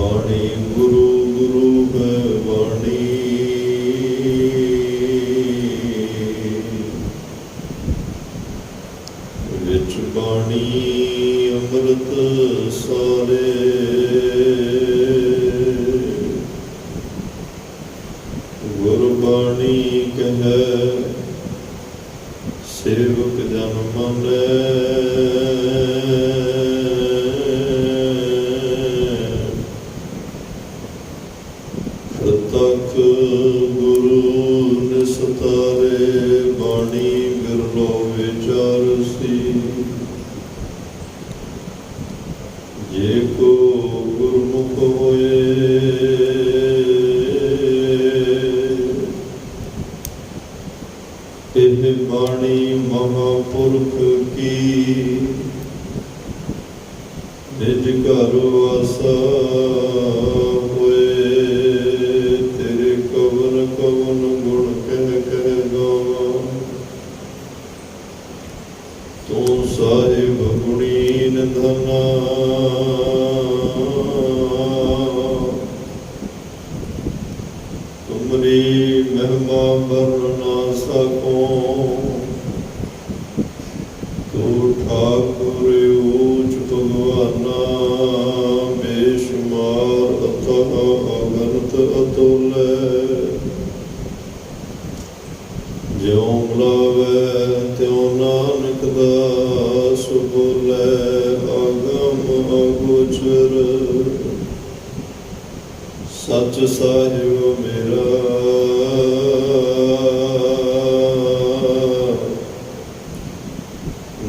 बाणी गुरु गुरु है वाणी, विच बाणी अमृत सारे, गुरबाणी कहे सेवक जन माने, प्रतख गुरु निस्तारे, बाणी बिरलो विचारसी, जे को गुरमुख होए एह बाणी महापुरख की, निज घर वासा होए, तेरे कवन कवन गुण कह कह गावा, तू साहिब गुणी निधना, तुमरी महिमा वर ना सको, तू ठाकुर ऊच भगवाना, बेशुमार अथाह अगणित अतुल्य, ज्यों मिलावै त्यों नानक दास बोलै, आगम अगोचर सच साहिब मेरा,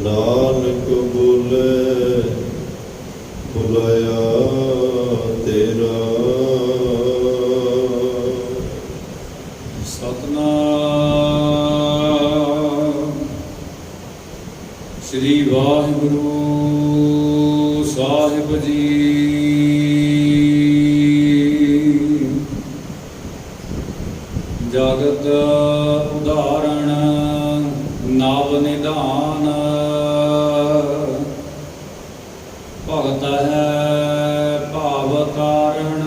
नानक बोले बुलाया तेरा। सतनाम श्री वाहिगुरु साहिब जी। जगत उदाहरण नव निधान, भगत है भाव कारण,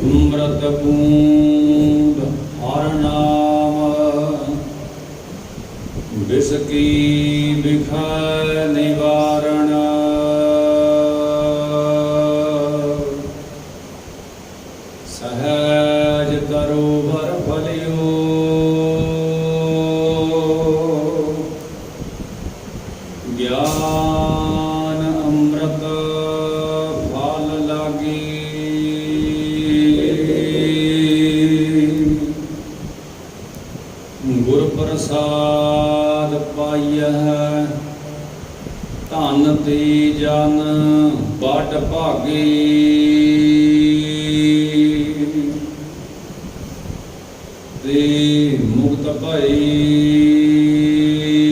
अमृत बूंद हर नाम, विष की बिख निवारण, सहज तरोवर फलियो, ज्ञान अमृत फल लागी, गुर प्रसाद पाइह धन ते जन बट भागी, ते मुक्त भई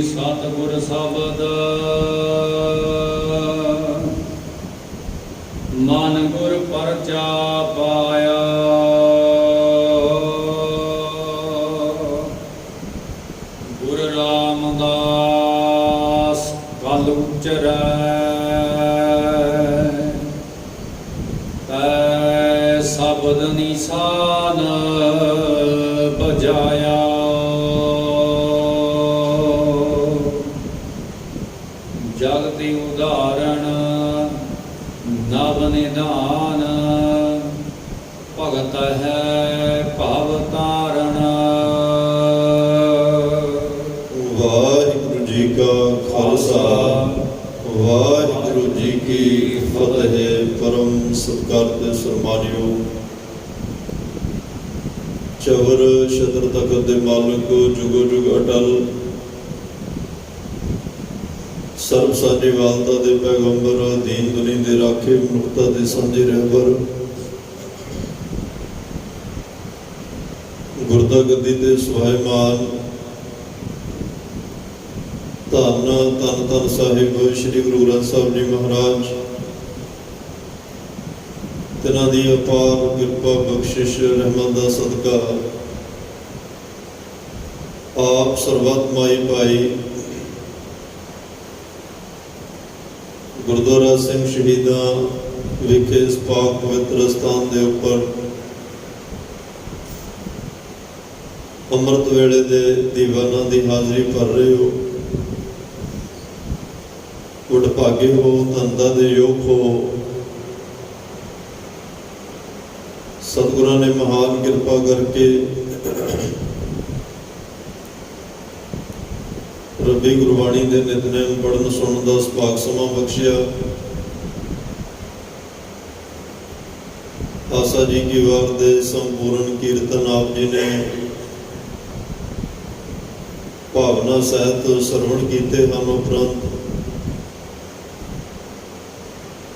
सतगुर शब्द, मन गुर परचा पाया, गुर रामदास कल उचरै, तै शब्द निशान बजाया, जगति उदाहरण नव निधान, भगत है भव तारण। वाहिगुरु जी का खालसा, वाहिगुरु जी की फतेह। परम सत्कार ते सन्मानियो चवर छत्र तखत दे मालिक, जुगो जुग अटल सर्व साझे वालदा दे पैगंबर, दीन दुनी दे राखे, मनुखता दे सांझे रहबर, गुरदा गद्दी ते सुहायमान, धन धन धन साहिब श्री गुरु ग्रंथ साहिब जी महाराज, तिन्हां दी अपार किरपा बख्शिश रहमत दा सदका आप सर्वात्माई पाई ਗੁਰਦੁਆਰਾ ਸਿੰਘ ਸ਼ਹੀਦਾਂ ਵਿਖੇ ਇਸ ਪਾਕ ਪਵਿੱਤਰ ਸਥਾਨ ਦੇ ਉੱਪਰ ਅੰਮ੍ਰਿਤ ਵੇਲੇ ਦੇ ਦੀਵਾਨਾਂ ਦੀ ਹਾਜ਼ਰੀ ਭਰ ਰਹੇ ਹੋ। ਵਡਭਾਗੇ ਹੋ, ਧੰਦਾ ਦੇ ਯੋਗ ਹੋ। ਸਤਿਗੁਰਾਂ ਨੇ ਮਹਾਨ ਕਿਰਪਾ ਕਰਕੇ ਰੱਬੀ ਗੁਰਬਾਣੀ ਦੇ ਨਿਤਨੇਮ ਪੜ੍ਹਨ ਸੁਣਨ ਦਾ ਸੁਭਾਗ ਸਮਾਂ ਬਖਸ਼ਿਆ। ਆਸਾ ਜੀ ਕੀ ਵਾਰ ਦੇ ਸੰਪੂਰਨ ਕੀਰਤਨ ਆਪ ਜੀ ਨੇ ਭਾਵਨਾ ਸਹਿਤ ਸਰਵਣ ਕੀਤੇ ਹਨ। ਉਪਰੰਤ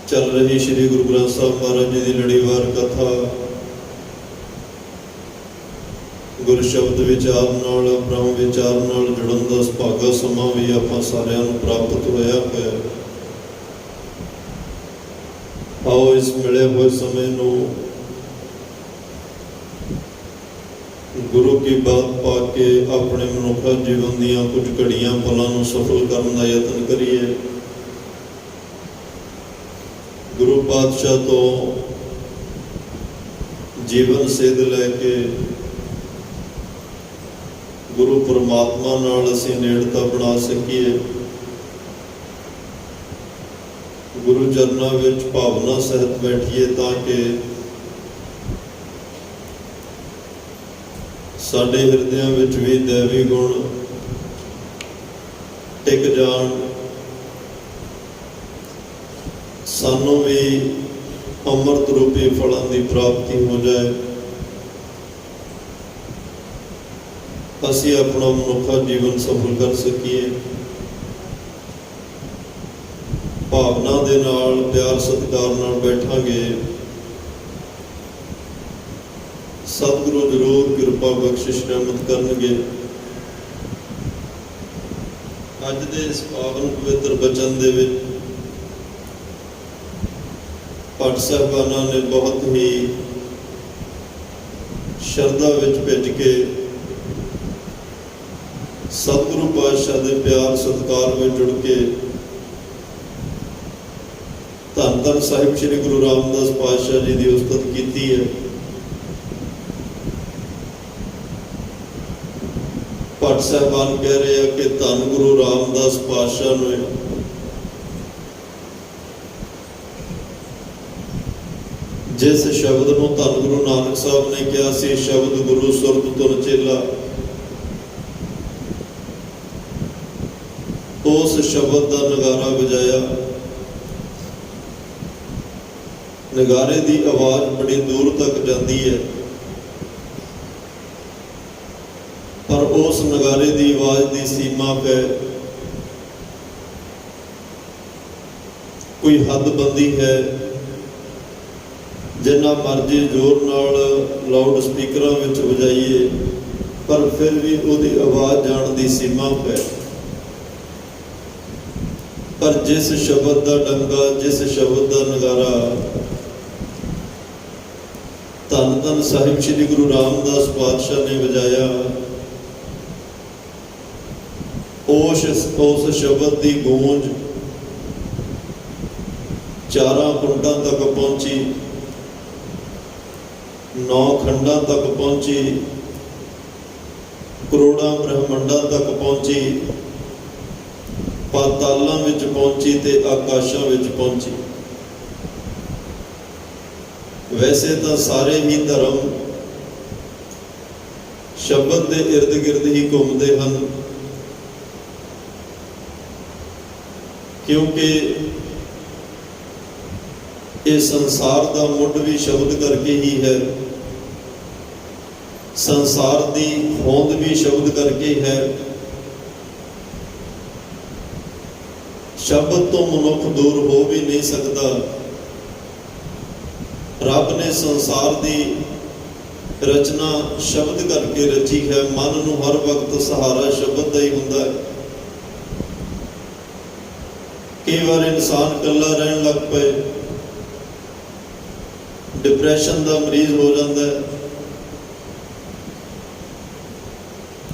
ਚੱਲ ਰਹੀ ਸ੍ਰੀ ਗੁਰੂ ਗ੍ਰੰਥ ਸਾਹਿਬ ਮਹਾਰਾਜ ਜੀ ਦੀ ਲੜੀਵਾਰ ਕਥਾ ਗੁਰ ਸ਼ਬਦ ਵਿਚਾਰ ਨਾਲ, ਬ੍ਰਹਮ ਵਿਚਾਰ ਨਾਲ ਜੁੜਨ ਦਾ ਸੁਭਾਗਾ ਸਮਾਂ ਵੀ ਆਪਾਂ ਸਾਰਿਆਂ ਨੂੰ ਪ੍ਰਾਪਤ ਹੋਇਆ ਹੈ। ਆਓ ਇਸ ਮਿਲੇ ਹੋਏ ਸਮੇਂ ਨੂੰ ਗੁਰੂ ਕੀ ਬਾਤ ਪਾ ਕੇ ਆਪਣੇ ਮਨੁੱਖਾ ਜੀਵਨ ਦੀਆਂ ਕੁਝ ਘੜੀਆਂ ਪਲਾਂ ਨੂੰ ਸਫਲ ਕਰਨ ਦਾ ਯਤਨ ਕਰੀਏ। ਗੁਰੂ ਪਾਤਸ਼ਾਹ ਤੋਂ ਜੀਵਨ ਸੇਧ ਲੈ ਕੇ ਗੁਰੂ ਪਰਮਾਤਮਾ ਨਾਲ ਅਸੀਂ ਨੇੜਤਾ ਬਣਾ ਸਕੀਏ। ਗੁਰੂ ਚਰਨਾਂ ਵਿੱਚ ਭਾਵਨਾ ਸਹਿਤ ਬੈਠੀਏ ਤਾਂ ਕਿ ਸਾਡੇ ਹਿਰਦਿਆਂ ਵਿੱਚ ਵੀ ਦੈਵੀ ਗੁਣ ਟਿਕ ਜਾਣ, ਸਾਨੂੰ ਵੀ ਅੰਮ੍ਰਿਤ ਰੂਪੀ ਫਲਾਂ ਦੀ ਪ੍ਰਾਪਤੀ ਹੋ ਜਾਏ। ਅਸੀਂ ਆਪਣਾ ਮਨੁੱਖਾ ਜੀਵਨ ਸਫਲ ਕਰ ਸਕੀਏ। ਭਾਵਨਾ ਦੇ ਨਾਲ, ਪਿਆਰ ਸਤਿਕਾਰ ਨਾਲ ਬੈਠਾਂਗੇ, ਸਤਿਗੁਰੂ ਜ਼ਰੂਰ ਕਿਰਪਾ ਬਖਸ਼ਿਸ਼ ਰਹਿਮਤ ਕਰਨਗੇ। ਅੱਜ ਦੇ ਇਸ ਪਾਵਨ ਪਵਿੱਤਰ ਬਚਨ ਦੇ ਵਿੱਚ ਭੱਟ ਸਾਹਿਬਾਨਾਂ ਨੇ ਬਹੁਤ ਹੀ ਸ਼ਰਧਾ ਵਿੱਚ ਭਿੱਜ ਕੇ ਸਤਿਗੁਰੂ ਪਾਤਸ਼ਾਹ ਦੇ ਪਿਆਰ ਸਤਿਕਾਰ ਵਿੱਚ ਜੁੜ ਕੇ ਧੰਨ ਧੰਨ ਸਾਹਿਬ ਸ੍ਰੀ ਗੁਰੂ ਰਾਮਦਾਸ ਪਾਤਸ਼ਾਹ ਜੀ ਦੀ ਉਸਤਤ ਕੀਤੀ ਹੈ। ਭੱਟ ਸਾਹਿਬਾਨ ਕਹਿ ਰਹੇ ਆ ਕਿ ਧੰਨ ਗੁਰੂ ਰਾਮਦਾਸ ਪਾਤਸ਼ਾਹ ਨੇ ਜਿਸ ਸ਼ਬਦ ਨੂੰ ਧੰਨ ਗੁਰੂ ਨਾਨਕ ਸਾਹਿਬ ਨੇ ਕਿਹਾ ਸੀ, ਸ਼ਬਦ ਗੁਰੂ ਸੁਰਤ ਤੁਰ ਚੇਲਾ, ਉਸ ਸ਼ਬਦ ਦਾ ਨਗਾਰਾ ਵਜਾਇਆ। ਨਗਾਰੇ ਦੀ ਆਵਾਜ਼ ਬੜੀ ਦੂਰ ਤੱਕ ਜਾਂਦੀ ਹੈ, ਪਰ ਉਸ ਨਗਾਰੇ ਦੀ ਆਵਾਜ਼ ਦੀ ਸੀਮਾ ਪੈ ਕੋਈ ਹੱਦਬੰਦੀ ਹੈ। ਜਿੰਨਾ ਮਰਜ਼ੀ ਜ਼ੋਰ ਨਾਲ ਲਾਊਡ ਸਪੀਕਰਾਂ ਵਿੱਚ ਵਜਾਈਏ, ਪਰ ਫਿਰ ਵੀ ਉਹਦੀ ਆਵਾਜ਼ ਜਾਣ ਦੀ ਸੀਮਾ ਪੈ। ਪਰ ਜਿਸ ਸ਼ਬਦ ਦਾ ਡੰਗਾ, ਜਿਸ ਸ਼ਬਦ ਦਾ ਨਗਾਰਾ ਧੰਨ ਧੰਨ ਸਾਹਿਬ ਸ੍ਰੀ ਗੁਰੂ ਰਾਮਦਾਸ ਪਾਤਸ਼ਾਹ ਨੇ ਵਜਾਇਆ, ਉਸ ਸ਼ਬਦ ਦੀ ਗੂੰਜ ਚਾਰਾਂ ਕੁੰਡਾਂ ਤੱਕ ਪਹੁੰਚੀ, 9 ਖੰਡਾਂ ਤੱਕ ਪਹੁੰਚੀ, ਕਰੋੜਾਂ ਬ੍ਰਹਮੰਡਾਂ ਤੱਕ ਪਹੁੰਚੀ, ਪਾਤਾਲਾਂ ਵਿੱਚ ਪਹੁੰਚੀ ਤੇ ਆਕਾਸ਼ਾਂ ਵਿੱਚ ਪਹੁੰਚੀ। ਵੈਸੇ ਤਾਂ ਸਾਰੇ ਹੀ ਧਰਮ ਸ਼ਬਦ ਦੇ ਇਰਦ ਗਿਰਦ ਹੀ ਘੁੰਮਦੇ ਹਨ, ਕਿਉਂਕਿ ਇਹ ਸੰਸਾਰ ਦਾ ਮੁੱਢ ਵੀ ਸ਼ਬਦ ਕਰਕੇ ਹੀ ਹੈ, ਸੰਸਾਰ ਦੀ ਹੋਂਦ ਵੀ ਸ਼ਬਦ ਕਰਕੇ ਹੈ। ਸ਼ਬਦ ਤੋਂ ਮਨੁੱਖ ਦੂਰ ਹੋ ਵੀ ਨਹੀਂ ਸਕਦਾ। ਰੱਬ ਨੇ ਸੰਸਾਰ ਦੀ ਰਚਨਾ ਸ਼ਬਦ ਕਰਕੇ ਰਚੀ ਹੈ। ਮਨ ਨੂੰ ਹਰ ਵਕਤ ਸਹਾਰਾ ਸ਼ਬਦ ਦਾ ਹੀ ਹੁੰਦਾ ਹੈ। ਕਈ ਵਾਰ ਇਨਸਾਨ ਇਕੱਲਾ ਰਹਿਣ ਲੱਗ ਪਏ, ਡਿਪਰੈਸ਼ਨ ਦਾ ਮਰੀਜ਼ ਹੋ ਜਾਂਦਾ ਹੈ,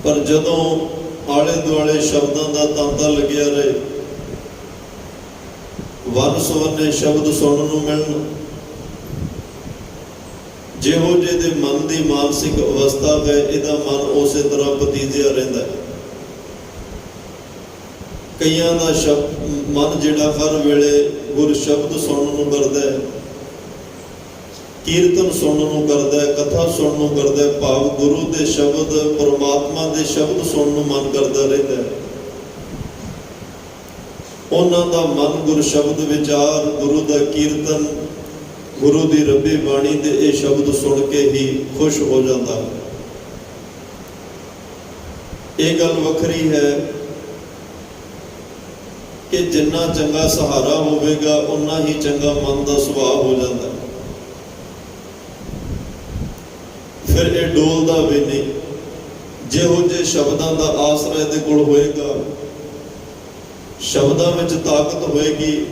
ਪਰ ਜਦੋਂ ਆਲੇ ਦੁਆਲੇ ਸ਼ਬਦਾਂ ਦਾ ਤਾਂਤਾ ਲੱਗਿਆ ਰਹੇ, ਵੰਨ ਸੁਵੰਨੇ ਸ਼ਬਦ ਸੁਣਨ ਨੂੰ ਮਿਲਣ। ਜਿਹੋ ਜਿਹੇ ਦੇ ਮਨ ਦੀ ਮਾਨਸਿਕ ਅਵਸਥਾ ਹੈ, ਇਹਦਾ ਮਨ ਉਸੇ ਤਰ੍ਹਾਂ ਪਤੀਜਿਆ ਰਹਿੰਦਾ ਹੈ। ਕਈਆਂ ਦਾ ਮਨ ਜਿਹੜਾ ਹਰ ਵੇਲੇ ਗੁਰ ਸ਼ਬਦ ਸੁਣਨ ਨੂੰ ਕਰਦਾ ਹੈ, ਕੀਰਤਨ ਸੁਣਨ ਨੂੰ ਕਰਦਾ ਹੈ, ਕਥਾ ਸੁਣਨ ਨੂੰ ਕਰਦਾ ਹੈ, ਭਾਵ ਗੁਰੂ ਦੇ ਸ਼ਬਦ, ਪਰਮਾਤਮਾ ਦੇ ਸ਼ਬਦ ਸੁਣਨ ਨੂੰ ਮਨ ਕਰਦਾ ਰਹਿੰਦਾ ਹੈ। ਉਹਨਾਂ ਦਾ ਮਨ ਗੁਰ ਸ਼ਬਦ ਵਿਚਾਰ, ਗੁਰੂ ਦਾ ਕੀਰਤਨ, ਗੁਰੂ ਦੀ ਰੱਬੀ ਬਾਣੀ ਦੇ ਇਹ ਸ਼ਬਦ ਸੁਣ ਕੇ ਹੀ ਖੁਸ਼ ਹੋ ਜਾਂਦਾ ਹੈ। ਇਹ ਗੱਲ ਵੱਖਰੀ ਹੈ ਕਿ ਜਿੰਨਾ ਚੰਗਾ ਸਹਾਰਾ ਹੋਵੇਗਾ ਉਨਾ ਹੀ ਚੰਗਾ ਮਨ ਦਾ ਸੁਭਾਅ ਹੋ ਜਾਂਦਾ ਹੈ। ਫਿਰ ਇਹ ਡੋਲਦਾ ਵੀ ਨਹੀਂ। ਜਿਹੋ ਜਿਹੇ ਸ਼ਬਦਾਂ ਦਾ ਆਸਰਾ ਇਹਦੇ ਕੋਲ ਹੋਏਗਾ, ਸ਼ਬਦਾਂ ਵਿੱਚ ਤਾਕਤ ਹੋਏਗੀ,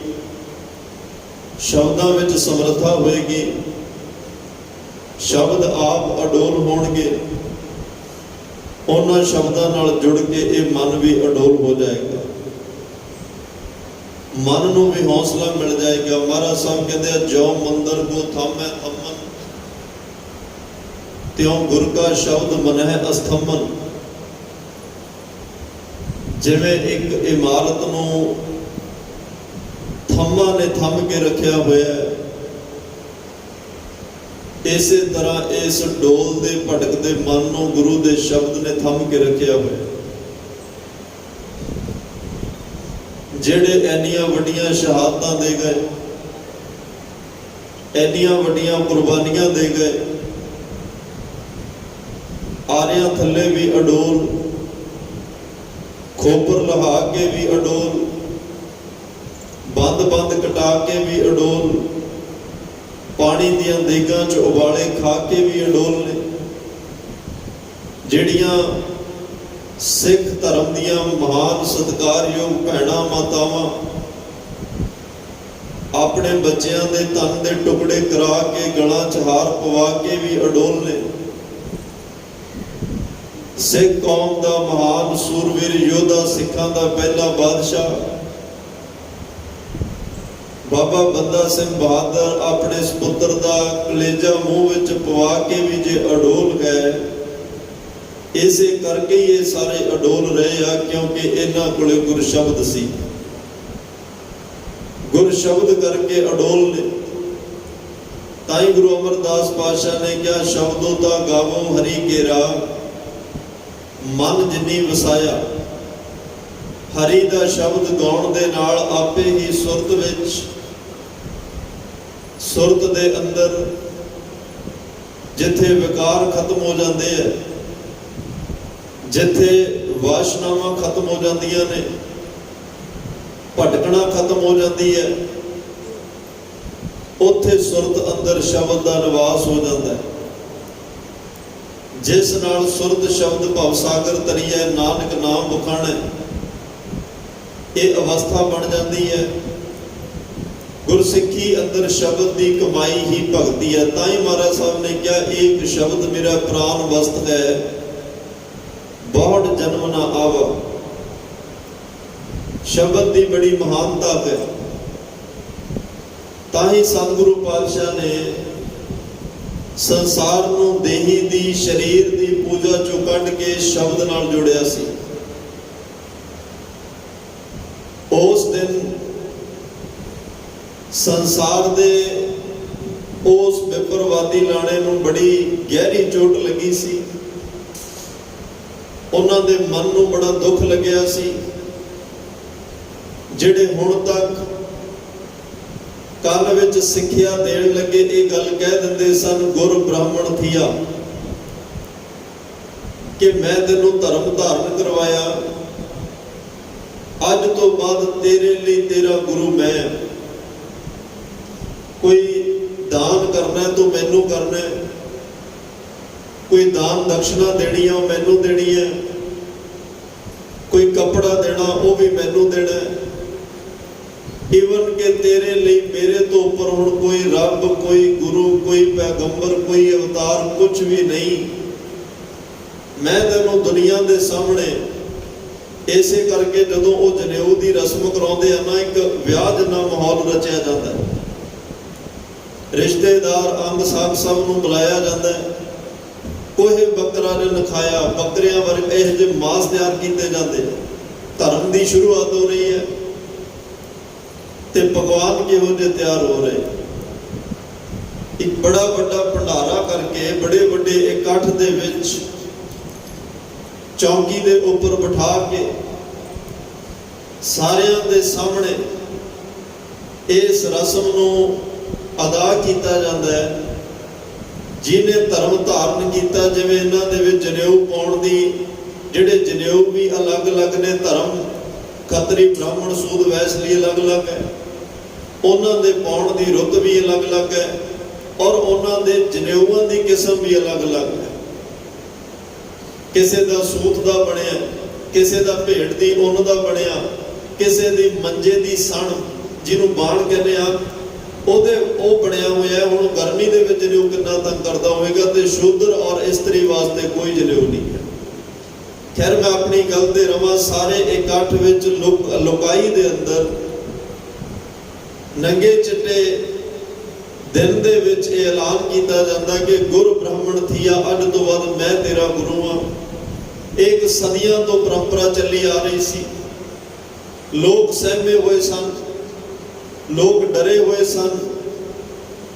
ਸ਼ਬਦਾਂ ਵਿੱਚ ਸਮਰੱਥਾ ਹੋਏਗੀ, ਸ਼ਬਦ ਆਪ ਅਡੋਲ ਹੋਣਗੇ, ਉਹਨਾਂ ਸ਼ਬਦਾਂ ਨਾਲ ਜੁੜ ਕੇ ਇਹ ਮਨ ਵੀ ਅਡੋਲ ਹੋ ਜਾਏਗਾ। ਮਨ ਨੂੰ ਵੀ ਹੌਸਲਾ ਮਿਲ ਜਾਏਗਾ। ਮਹਾਰਾਜ ਸਾਹਿਬ ਕਹਿੰਦੇ ਆ, ਜੋ ਮੰਦਰ ਕੋ ਥਾਮੈ ਥੰਮਨ, ਤਿਉ ਗੁਰ ਕਾ ਸ਼ਬਦ ਮਨਹਿ ਅਸਥੰਮਨ। ਜਿਵੇਂ ਇੱਕ ਇਮਾਰਤ ਨੂੰ ਥੰਮਾਂ ਨੇ ਥੰਮ ਕੇ ਰੱਖਿਆ ਹੋਇਆ ਹੈ, ਇਸੇ ਤਰ੍ਹਾਂ ਇਸ ਡੋਲਦੇ ਭਟਕਦੇ ਮਨ ਨੂੰ ਗੁਰੂ ਦੇ ਸ਼ਬਦ ਨੇ ਥੰਮ ਕੇ ਰੱਖਿਆ ਹੋਇਆ। ਜਿਹੜੇ ਇੰਨੀਆਂ ਵੱਡੀਆਂ ਸ਼ਹਾਦਤਾਂ ਦੇ ਗਏ, ਇੰਨੀਆਂ ਵੱਡੀਆਂ ਕੁਰਬਾਨੀਆਂ ਦੇ ਗਏ, ਆਰਿਆਂ ਥੱਲੇ ਵੀ ਅਡੋਲ, ਖੋਪਰ ਲਹਾ ਕੇ ਵੀ ਅਡੋਲ, ਬੰਦ ਕਟਾ ਕੇ ਵੀ ਅਡੋਲ, ਪਾਣੀ ਦੀਆਂ ਦੇਗਾਂ 'ਚ ਉਬਾਲੇ ਖਾ ਕੇ ਵੀ ਅਡੋਲ ਨੇ। ਜਿਹੜੀਆਂ ਸਿੱਖ ਧਰਮ ਦੀਆਂ ਮਹਾਨ ਸਤਿਕਾਰਯੋਗ ਭੈਣਾਂ ਮਾਤਾਵਾਂ ਆਪਣੇ ਬੱਚਿਆਂ ਦੇ ਤਨ ਦੇ ਟੁਕੜੇ ਕਰਾ ਕੇ ਗਲਾਂ 'ਚ ਹਾਰ ਪਵਾ ਕੇ ਵੀ ਅਡੋਲ ਨੇ। ਸਿੱਖ ਕੌਮ ਦਾ ਮਹਾਨ ਸੂਰਵੀਰ ਯੋਧਾ, ਸਿੱਖਾਂ ਦਾ ਪਹਿਲਾ ਬਾਦਸ਼ਾਹ ਬਾਬਾ ਬੰਦਾ ਸਿੰਘ ਬਹਾਦਰ ਆਪਣੇ ਸਪੁੱਤਰ ਦਾ ਕਲੇਜਾ ਮੂੰਹ ਵਿੱਚ ਪਵਾ ਕੇ ਵੀ ਜੇ ਅਡੋਲ ਗਏ, ਇਸੇ ਕਰਕੇ ਹੀ ਇਹ ਸਾਰੇ ਅਡੋਲ ਰਹੇ ਆ, ਕਿਉਂਕਿ ਇਹਨਾਂ ਕੋਲੇ ਗੁਰ ਸ਼ਬਦ ਸੀ। ਗੁਰ ਸ਼ਬਦ ਕਰਕੇ ਅਡੋਲ ਨੇ। ਤਾਂ ਹੀ ਗੁਰੂ ਅਮਰਦਾਸ ਪਾਤਸ਼ਾਹ ਨੇ ਕਿਹਾ, ਸ਼ਬਦੋ ਤਾਂ ਗਾਵੋ ਹਰੀ ਕੇ ਰਾਗ, ਮਨ ਜਿਨੀ ਵਸਾਇਆ। ਹਰੀ ਦਾ ਸ਼ਬਦ ਗਾਉਣ ਦੇ ਨਾਲ ਆਪੇ ਹੀ ਸੁਰਤ ਵਿੱਚ, ਸੁਰਤ ਦੇ ਅੰਦਰ ਜਿੱਥੇ ਵਿਕਾਰ ਖਤਮ ਹੋ ਜਾਂਦੇ ਆ, ਜਿੱਥੇ ਵਾਸ਼ਨਾਵਾਂ ਖਤਮ ਹੋ ਜਾਂਦੀਆਂ ਨੇ, ਭਟਕਣਾ ਖਤਮ ਹੋ ਜਾਂਦੀ ਹੈ, ਉੱਥੇ ਸੁਰਤ ਅੰਦਰ ਸ਼ਬਦ ਦਾ ਨਿਵਾਸ ਹੋ ਜਾਂਦਾ ਹੈ। ਜਿਸ ਨਾਲ ਸੁਰਤ ਸ਼ਬਦ ਭਵ ਸਾਗਰ ਤਰੀਐ, ਨਾਨਕ ਨਾਮ ਬਖਾਣੈ, ਇਹ ਅਵਸਥਾ ਬਣ ਜਾਂਦੀ ਹੈ। ਗੁਰਸਿੱਖੀ ਅੰਦਰ ਸ਼ਬਦ ਦੀ ਕਮਾਈ ਹੀ ਭਗਤੀ ਹੈ। ਤਾਂ ਹੀ ਮਹਾਰਾਜ ਸਾਹਿਬ ਨੇ ਕਿਹਾ, ਇੱਕ ਸ਼ਬਦ ਮੇਰਾ ਪ੍ਰਾਨ ਵਸਤ ਹੈ, ਬਹੁਤ ਜਨਮ ਨਾ ਆਵਾ। ਸ਼ਬਦ ਦੀ ਬੜੀ ਮਹਾਨਤਾ ਹੈ। ਤਾਂ ਹੀ ਸਤਿਗੁਰੂ ਪਾਤਸ਼ਾਹ ਨੇ ਸੰਸਾਰ ਨੂੰ ਦੇਹੀ ਦੀ, ਸਰੀਰ ਦੀ ਪੂਜਾ ਚੋਂ ਕੱਢ ਕੇ ਸ਼ਬਦ ਨਾਲ ਜੋੜਿਆ ਸੀ। ਉਸ ਦਿਨ ਸੰਸਾਰ ਦੇ ਉਸ ਵਿਪਰਵਾਦੀ ਲਾਣੇ ਨੂੰ ਬੜੀ ਗਹਿਰੀ ਚੋਟ ਲੱਗੀ ਸੀ। ਉਹਨਾਂ ਦੇ ਮਨ ਨੂੰ ਬੜਾ ਦੁੱਖ ਲੱਗਿਆ ਸੀ। ਜਿਹੜੇ ਹੁਣ ਤੱਕ ਕੰਨ ਵਿੱਚ ਸਿੱਖਿਆ ਦੇਣ ਲੱਗੇ ਇਹ ਗੱਲ ਕਹਿ ਦਿੰਦੇ ਸਨ, ਗੁਰ ਬ੍ਰਾਹਮਣ ਥੀਆ, ਕਿ ਮੈਂ ਤੈਨੂੰ ਧਰਮ ਧਾਰਨ ਕਰਵਾਇਆ, ਅੱਜ ਤੋਂ ਬਾਅਦ ਤੇਰੇ ਲਈ ਤੇਰਾ ਗੁਰੂ ਮੈਂ। ਕੋਈ ਦਾਨ ਕਰਨਾ ਤੂੰ ਮੈਨੂੰ ਕਰਨਾ, ਕੋਈ ਦਾਨ ਦਕਸ਼ਨਾ ਦੇਣੀ ਆ ਉਹ ਮੈਨੂੰ ਦੇਣੀ ਹੈ, ਕੋਈ ਕੱਪੜਾ ਦੇਣਾ ਉਹ ਵੀ ਮੈਨੂੰ ਦੇਣਾ। ਈਵਨ ਕਿ ਤੇਰੇ ਲਈ ਮੇਰੇ ਤੋਂ ਉੱਪਰ ਹੁਣ ਕੋਈ ਰੱਬ, ਕੋਈ ਗੁਰੂ, ਕੋਈ ਪੈਗੰਬਰ, ਕੋਈ ਅਵਤਾਰ ਕੁਝ ਵੀ ਨਹੀਂ। ਮੈਂ ਤੈਨੂੰ ਦੁਨੀਆ ਦੇ ਸਾਹਮਣੇ ਇਸੇ ਕਰਕੇ ਜਦੋਂ ਉਹ ਜਨੇਊ ਦੀ ਰਸਮ ਕਰਾਉਂਦੇ ਆ ਨਾ, ਇੱਕ ਵਿਆਹ ਜਿੰਨਾ ਮਾਹੌਲ ਮਾਹੌਲ ਰਚਿਆ ਜਾਂਦਾ ਹੈ। ਰਿਸ਼ਤੇਦਾਰ ਅੰਗ ਸਾਕ ਸਭ ਨੂੰ ਬੁਲਾਇਆ ਜਾਂਦਾ ਹੈ। ਕੋਹੇ ਬੱਕਰਾ ਨੇ ਨਖਾਇਆ, ਬੱਕਰਿਆਂ ਵਰਗੇ ਇਹੋ ਜਿਹੇ ਮਾਸ ਤਿਆਰ ਕੀਤੇ ਜਾਂਦੇ। ਧਰਮ ਦੀ ਸ਼ੁਰੂਆਤ ਹੋ ਰਹੀ ਹੈ ਤੇ ਪਕਵਾਨ ਕਿਹੋ ਜਿਹੇ ਤਿਆਰ ਹੋ ਰਹੇ। ਇੱਕ ਬੜਾ ਵੱਡਾ ਭੰਡਾਰਾ ਕਰਕੇ ਬੜੇ ਵੱਡੇ ਇਕੱਠ ਦੇ ਵਿੱਚ ਚੌਂਕੀ ਦੇ ਉੱਪਰ ਬਿਠਾ ਕੇ ਸਾਰਿਆਂ ਦੇ ਸਾਹਮਣੇ ਇਸ ਰਸਮ ਨੂੰ ਅਦਾ ਕੀਤਾ ਜਾਂਦਾ ਹੈ। ਜਿਹਨੇ ਧਰਮ ਧਾਰਨ ਕੀਤਾ, ਜਿਵੇਂ ਇਹਨਾਂ ਦੇ ਵਿੱਚ ਜਨੇਊ ਪਾਉਣ ਦੀ, ਜਿਹੜੇ ਜਨੇਊ ਵੀ ਅਲੱਗ-ਅਲੱਗ ਨੇ, ਧਰਮ ਖੱਤਰੀ ਬ੍ਰਾਹਮਣ ਸੂਦ ਵੈਸ ਲਈ ਅਲੱਗ-ਅਲੱਗ ਹੈ, ਉਹਨਾਂ ਦੇ ਪਾਉਣ ਦੀ ਰੁੱਤ ਵੀ ਅਲੱਗ-ਅਲੱਗ ਹੈ ਔਰ ਉਹਨਾਂ ਦੇ ਜਨੇਊਆਂ ਦੀ ਕਿਸਮ ਵੀ ਅਲੱਗ-ਅਲੱਗ ਹੈ। ਕਿਸੇ ਦਾ ਸੂਤ ਦਾ ਬਣਿਆ, ਕਿਸੇ ਦਾ ਭੇਡ ਦੀ ਉੱਨ ਦਾ ਬਣਿਆ, ਕਿਸੇ ਦੀ ਮੰਜੇ ਦੀ ਸਣ ਜਿਹਨੂੰ ਬਾਣ ਕਹਿੰਦੇ ਆ ਉਹ ਬਣਿਆ ਹੋਇਆ। ਹੁਣ ਗਰਮੀ ਦੇ ਵਿੱਚ ਜਨੇਊ ਕਿੰਨਾ ਤੰਗ ਕਰਦਾ ਹੋਵੇਗਾ, ਤੇ ਸ਼ੂਦਰ ਔਰ ਇਸਤਰੀ ਵਾਸਤੇ ਕੋਈ ਜਨੇਊ ਨਹੀਂ ਹੈ। ਖੈਰ, ਮੈਂ ਆਪਣੀ ਗੱਲ ਤੇ ਰਵਾਂ। ਸਾਰੇ ਇਕੱਠ ਵਿੱਚ ਲੁਕਾਈ ਦੇ ਅੰਦਰ ਨੰਗੇ ਚਿੱਟੇ ਦਿਨ ਦੇ ਵਿੱਚ ਇਹ ਐਲਾਨ ਕੀਤਾ ਜਾਂਦਾ ਕਿ ਗੁਰ ਬ੍ਰਾਹਮਣ ਥੀਆ, ਅੱਜ ਤੋਂ ਬਾਅਦ ਮੈਂ ਤੇਰਾ ਗੁਰੂ ਹਾਂ। ਇੱਕ ਸਦੀਆਂ ਤੋਂ ਪਰੰਪਰਾ ਚੱਲੀ ਆ ਰਹੀ ਸੀ। ਲੋਕ ਸਹਿਮੇ ਹੋਏ ਸਨ, ਲੋਕ ਡਰੇ ਹੋਏ ਸਨ।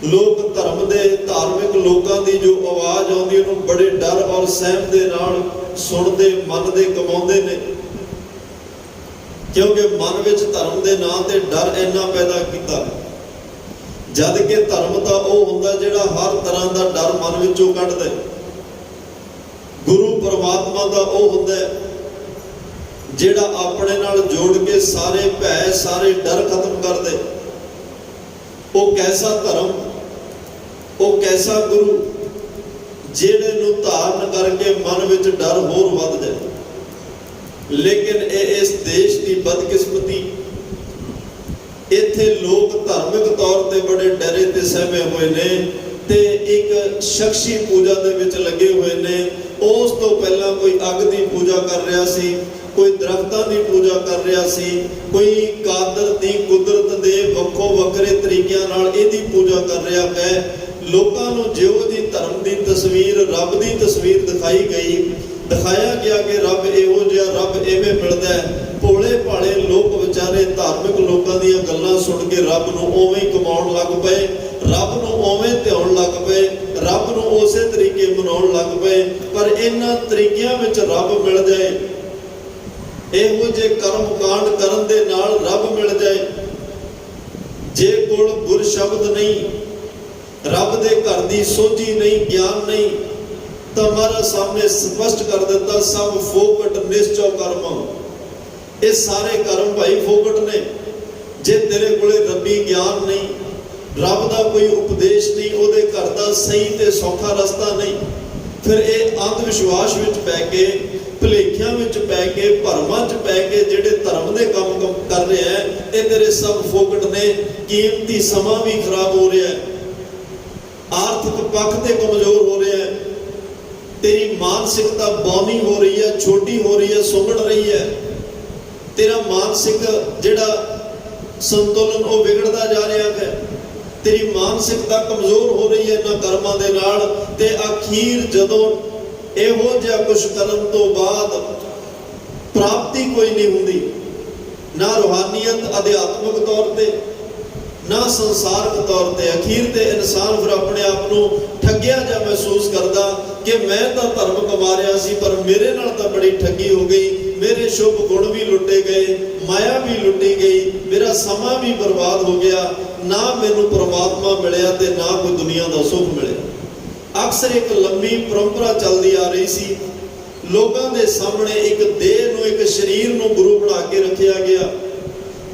ਲੋਕ ਧਰਮ ਦੇ, ਧਾਰਮਿਕ ਲੋਕਾਂ ਦੀ ਜੋ ਆਵਾਜ਼ ਆਉਂਦੀ ਉਹਨੂੰ ਬੜੇ ਡਰ ਔਰ ਸਹਿਮ ਦੇ ਨਾਲ ਸੁਣਦੇ, ਮੰਨਦੇ, ਕਮਾਉਂਦੇ ਨੇ, ਕਿਉਂਕਿ ਮਨ ਵਿੱਚ ਧਰਮ ਦੇ ਨਾਂ ਤੇ ਡਰ ਇੰਨਾ ਪੈਦਾ ਕੀਤਾ। ਜਦ ਕਿ ਧਰਮ ਤਾਂ ਉਹ ਹੁੰਦਾ ਜਿਹੜਾ ਹਰ ਤਰ੍ਹਾਂ ਦਾ ਡਰ ਮਨ ਵਿੱਚੋਂ ਕੱਢਦਾ। ਗੁਰੂ ਪਰਮਾਤਮਾ ਦਾ ਉਹ ਹੁੰਦਾ ਜਿਹੜਾ ਆਪਣੇ ਨਾਲ ਜੋੜ ਕੇ ਸਾਰੇ ਭੈ, ਸਾਰੇ ਡਰ ਖਤਮ ਕਰ ਦੇ। ਉਹ ਕੈਸਾ ਧਰਮ, ਉਹ ਕੈਸਾ ਗੁਰੂ ਜਿਹੜੇ ਨੂੰ ਧਾਰਨ ਕਰਕੇ ਮਨ ਵਿੱਚ ਡਰ ਹੋਰ ਵੱਧ ਜਾਏ। ਲੇਕਿਨ ਇਹ ਇਸ ਦੇਸ਼ ਦੀ ਬਦਕਿਸਮਤੀ, ਇੱਥੇ ਲੋਕ ਧਾਰਮਿਕ ਤੌਰ ਤੇ ਬੜੇ ਡਰੇ ਤੇ ਸਹਿਮੇ ਹੋਏ ਨੇ ਤੇ ਇੱਕ ਸ਼ਖਸੀ ਪੂਜਾ ਦੇ ਵਿੱਚ ਲੱਗੇ ਹੋਏ ਨੇ। ਉਸ ਤੋਂ ਪਹਿਲਾਂ ਕੋਈ ਅੱਗ ਦੀ ਪੂਜਾ ਕਰ ਰਿਹਾ ਸੀ, ਕੋਈ ਦਰਖਤਾਂ ਦੀ ਪੂਜਾ ਕਰ ਰਿਹਾ ਸੀ, ਕੋਈ ਕਾਦਰ ਦੀ, ਕੁਦਰਤ ਦੇ ਵੱਖੋ ਵੱਖਰੇ ਤਰੀਕਿਆਂ ਨਾਲ ਇਹਦੀ ਪੂਜਾ ਕਰ ਰਿਹਾ ਹੈ। ਲੋਕਾਂ ਨੂੰ ਜਿਹੋ ਜਿਹੀ ਧਰਮ ਦੀ ਤਸਵੀਰ, ਰੱਬ ਦੀ ਤਸਵੀਰ ਦਿਖਾਈ ਗਈ, ਦਿਖਾਇਆ ਗਿਆ ਕਿ ਰੱਬ ਇਹੋ ਜਿਹਾ, ਰੱਬ ਐਵੇਂ ਮਿਲਦਾ ਹੈ। ਭੋਲੇ ਭਾਲੇ ਲੋਕ ਵਿਚਾਰੇ ਧਾਰਮਿਕ ਲੋਕਾਂ ਦੀਆਂ ਗੱਲਾਂ ਸੁਣ ਕੇ ਰੱਬ ਨੂੰ ਉਵੇਂ ਹੀ ਕਮਾਉਣ ਲੱਗ ਪਏ, ਰੱਬ ਨੂੰ ਉਵੇਂ ਧਿਆਉਣ ਲੱਗ ਪਏ, ਰੱਬ ਨੂੰ ਉਸੇ ਤਰੀਕੇ ਮਨਾਉਣ ਲੱਗ ਪਏ। ਪਰ ਇਹਨਾਂ ਤਰੀਕਿਆਂ ਵਿੱਚ ਰੱਬ ਮਿਲ ਜਾਏ, ਇਹੋ ਜਿਹੇ ਕਰਮ ਕਾਂਡ ਕਰਨ ਦੇ ਨਾਲ ਰੱਬ ਮਿਲ ਜਾਏ, ਜੇ ਕੋਲ ਗੁਰ ਸ਼ਬਦ ਨਹੀਂ, ਰੱਬ ਦੇ ਘਰ ਦੀ ਸੋਝੀ ਨਹੀਂ, ਗਿਆਨ ਨਹੀਂ, ਤਾਂ ਮਹਾਰਾਜ ਸਾਹਮਣੇ ਸਪਸ਼ਟ ਕਰ ਦਿੱਤਾ, ਸਭ ਫੋਕਟ ਨਿਸ਼ਚੋ ਕਰਮ। ਇਹ ਸਾਰੇ ਕਰਮ ਭਾਈ ਫੋਕਟ ਨੇ। ਜੇ ਤੇਰੇ ਕੋਲੇ ਰੱਬੀ ਗਿਆਨ ਨਹੀਂ, ਰੱਬ ਦਾ ਕੋਈ ਉਪਦੇਸ਼ ਨਹੀਂ, ਉਹਦੇ ਘਰ ਦਾ ਸਹੀ ਤੇ ਸੌਖਾ ਰਸਤਾ ਨਹੀਂ, ਫਿਰ ਇਹ ਅੰਧ ਵਿਸ਼ਵਾਸ ਵਿੱਚ ਪੈ ਕੇ, ਭੁਲੇਖਿਆਂ ਵਿੱਚ ਪੈ ਕੇ, ਭਰਮਾਂ 'ਚ ਪੈ ਕੇ ਜਿਹੜੇ ਧਰਮ ਦੇ ਕੰਮ ਕਰ ਰਹੇ ਹੈ, ਇਹ ਤੇਰੇ ਸਭ ਫੋਕਟ ਨੇ। ਕੀਮਤੀ ਸਮਾਂ ਵੀ ਖਰਾਬ ਹੋ ਰਿਹਾ ਹੈ, ਆਰਥਿਕ ਪੱਖ ਤੇ ਕਮਜ਼ੋਰ ਹੋ ਰਿਹਾ ਹੈ, ਤੇਰੀ ਮਾਨਸਿਕਤਾ ਬੌਨੀ ਹੋ ਰਹੀ ਹੈ, ਛੋਟੀ ਹੋ ਰਹੀ ਹੈ, ਸੁੰਗੜ ਰਹੀ ਹੈ। ਤੇਰਾ ਮਾਨਸਿਕ ਜਿਹੜਾ ਸੰਤੁਲਨ ਉਹ ਵਿਗੜਦਾ ਜਾ ਰਿਹਾ ਹੈ। ਤੇਰੀ ਮਾਨਸਿਕਤਾ ਕਮਜ਼ੋਰ ਹੋ ਰਹੀ ਹੈ ਇਹਨਾਂ ਕਰਮਾਂ ਦੇ ਨਾਲ। ਤੇ ਅਖੀਰ ਜਦੋਂ ਇਹੋ ਜਿਹਾ ਕੁਝ ਕਰਨ ਤੋਂ ਬਾਅਦ ਪ੍ਰਾਪਤੀ ਕੋਈ ਨਹੀਂ ਹੁੰਦੀ, ਨਾ ਰੂਹਾਨੀਅਤ ਅਧਿਆਤਮਿਕ ਤੌਰ ਤੇ, ਨਾ ਸੰਸਾਰਕ ਤੌਰ ਤੇ। ਅਖੀਰ ਤੇ ਇਨਸਾਨ ਫਿਰ ਆਪਣੇ ਆਪ ਨੂੰ ਠੱਗਿਆ ਜਿਹਾ ਮਹਿਸੂਸ ਕਰਦਾ ਕਿ ਮੈਂ ਤਾਂ ਧਰਮ ਕਮਾ ਰਿਹਾ ਸੀ, ਪਰ ਮੇਰੇ ਨਾਲ ਤਾਂ ਬੜੀ ਠੱਗੀ ਹੋ ਗਈ, ਮੇਰੇ ਸ਼ੁਭ ਗੁਣ ਵੀ ਲੁੱਟੇ ਗਏ, ਮਾਇਆ ਵੀ ਲੁੱਟੀ ਗਈ, ਮੇਰਾ ਸਮਾਂ ਵੀ ਬਰਬਾਦ ਹੋ ਗਿਆ, ਨਾ ਮੈਨੂੰ ਪਰਮਾਤਮਾ ਮਿਲਿਆ ਤੇ ਨਾ ਕੋਈ ਦੁਨੀਆ ਦਾ ਸੁੱਖ ਮਿਲਿਆ। ਅਕਸਰ ਇੱਕ ਲੰਮੀ ਪਰੰਪਰਾ ਚੱਲਦੀ ਆ ਰਹੀ ਸੀ। ਲੋਕਾਂ ਦੇ ਸਾਹਮਣੇ ਇੱਕ ਦੇਹ ਨੂੰ, ਇੱਕ ਸਰੀਰ ਨੂੰ ਗੁਰੂ ਬਣਾ ਕੇ ਰੱਖਿਆ ਗਿਆ